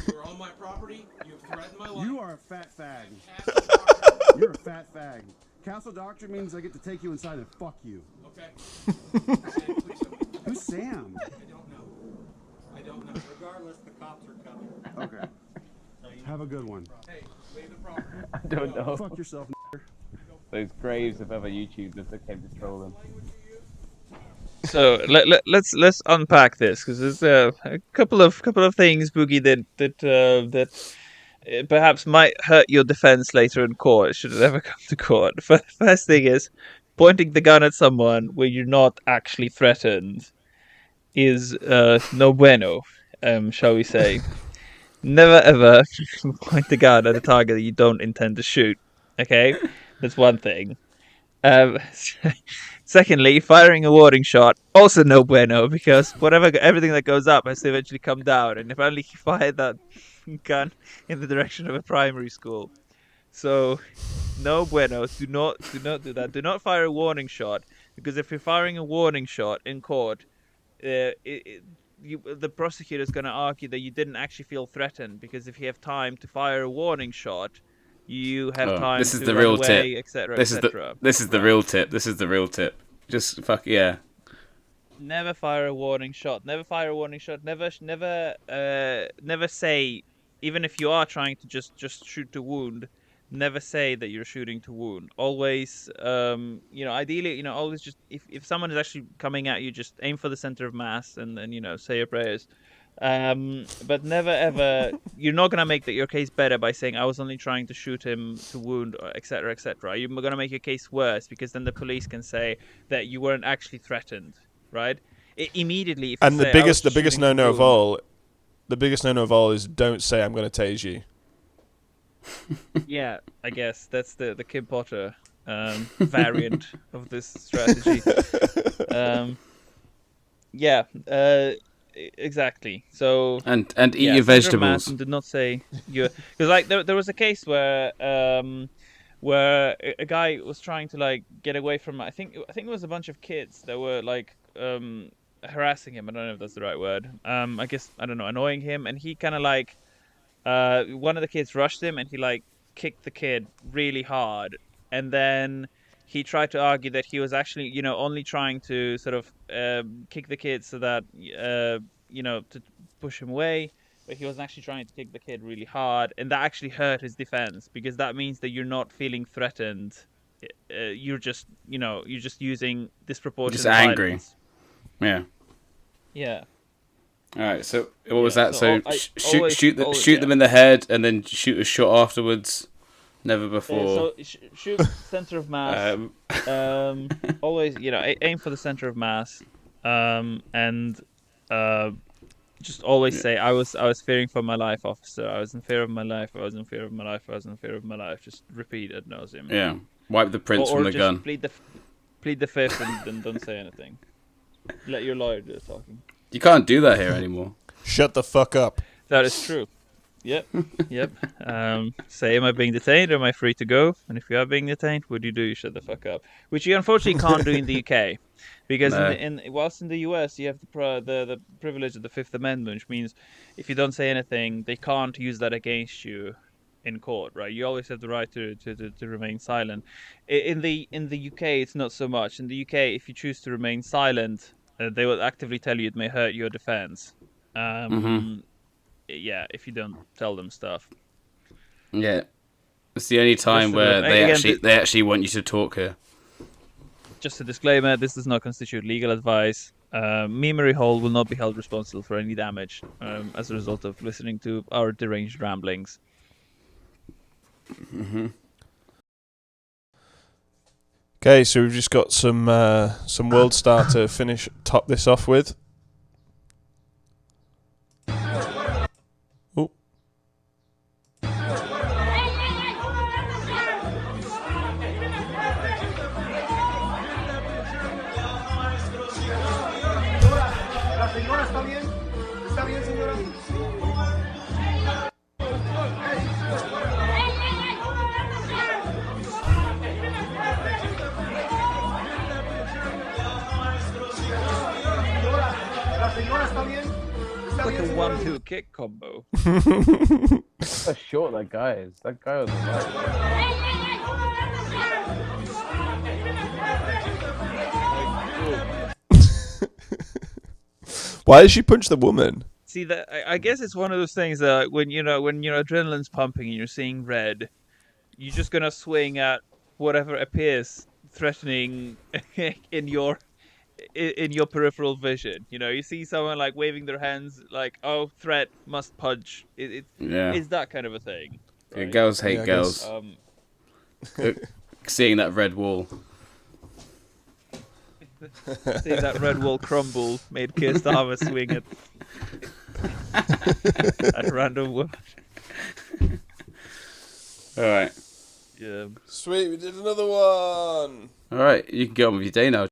You're on my property. You've threatened my life. You are a fat fag. Castle Doctrine. You're a fat fag. Castle Doctrine means I get to take you inside and fuck you. Okay. Sam, please don't. Who's Sam? I don't know. I don't know. Regardless, the cops are coming. Okay. Have a good one. Hey, leave the property. I don't know. Fuck yourself, Those graves of other YouTubers that came to troll them. So let's unpack this, because there's a couple of things, Boogie, that perhaps might hurt your defense later in court should it ever come to court. First thing is, pointing the gun at someone where you're not actually threatened is no bueno, shall we say. Never ever point the gun at a target that you don't intend to shoot. Okay, that's one thing. Secondly, firing a warning shot, also no bueno, because everything that goes up has to eventually come down, and if only he fired that gun in the direction of a primary school. So, no bueno, do not do that. Do not fire a warning shot, because if you're firing a warning shot in court, the prosecutor is going to argue that you didn't actually feel threatened, because if you have time to fire a warning shot, you have time this is to the run real away, tip. etc., This is etc. the real tip. This is the real tip. Just fuck yeah. Never fire a warning shot. Never fire a warning shot. Never say, even if you are trying to just shoot to wound, never say that you're shooting to wound. Always, ideally, always just if someone is actually coming at you, just aim for the center of mass and then say your prayers. But never ever, you're not gonna make your case better by saying I was only trying to shoot him to wound, etc., etc. You're gonna make your case worse, because then the police can say that you weren't actually threatened, right? Immediately. If And you the say, biggest no-no of all, is don't say I'm gonna tase you. Yeah, I guess that's the Kim Potter variant of this strategy. Exactly. So and eat your vegetables. Did not say you, because there was a case where a guy was trying to get away from, I think it was a bunch of kids that were harassing him. I don't know if that's the right word. I guess, I don't know, annoying him, and he kind of one of the kids rushed him, and he kicked the kid really hard, and then he tried to argue that he was actually, only trying to sort of kick the kid so that, to push him away, but he was actually trying to kick the kid really hard, and that actually hurt his defense, because that means that you're not feeling threatened. You're just, you're just using disproportionate Just angry. violence. Yeah. Yeah. All right. So what was that? So shoot them yeah. in the head, and then shoot a shot afterwards. Never before. Shoot center of mass. Always, aim for the center of mass, and Just always say, I was fearing for my life, officer. I was in fear of my life. I was in fear of my life. I was in fear of my life. Just repeat ad nauseum. Yeah. Wipe the prints from the just gun. Plead the fifth and then don't say anything. Let your lawyer do the talking. You can't do that here anymore. Shut the fuck up. That is true. Yep. Say, am I being detained or am I free to go? And if you are being detained, what do? You shut the fuck up. Which you unfortunately can't do in the UK. Because whilst in the US you have the privilege of the Fifth Amendment, which means if you don't say anything, they can't use that against you in court, right? You always have the right to remain silent. In the UK, it's not so much. In the UK, if you choose to remain silent, they will actively tell you it may hurt your defense. Yeah, if you don't tell them stuff. Yeah, it's the only time where they actually want you to talk here. Just a disclaimer: this does not constitute legal advice. Memery Hall will not be held responsible for any damage as a result of listening to our deranged ramblings. Okay, so we've just got some World Star to top this off with. Oh. It's like a 1-2 kick combo. How short that guy is. That guy was Why did she punch the woman? See, that I guess it's one of those things that when your adrenaline's pumping and you're seeing red, you're just gonna swing at whatever appears threatening in your peripheral vision. You see someone like waving their hands, like, oh, threat, must punch. It's that kind of a thing. Right? Right? Girls hate girls. Seeing that red wall. Seeing that red wall crumble made Keir Starmer swing at random women. All right. Yeah. Sweet, we did another one. All right, you can get on with your day now.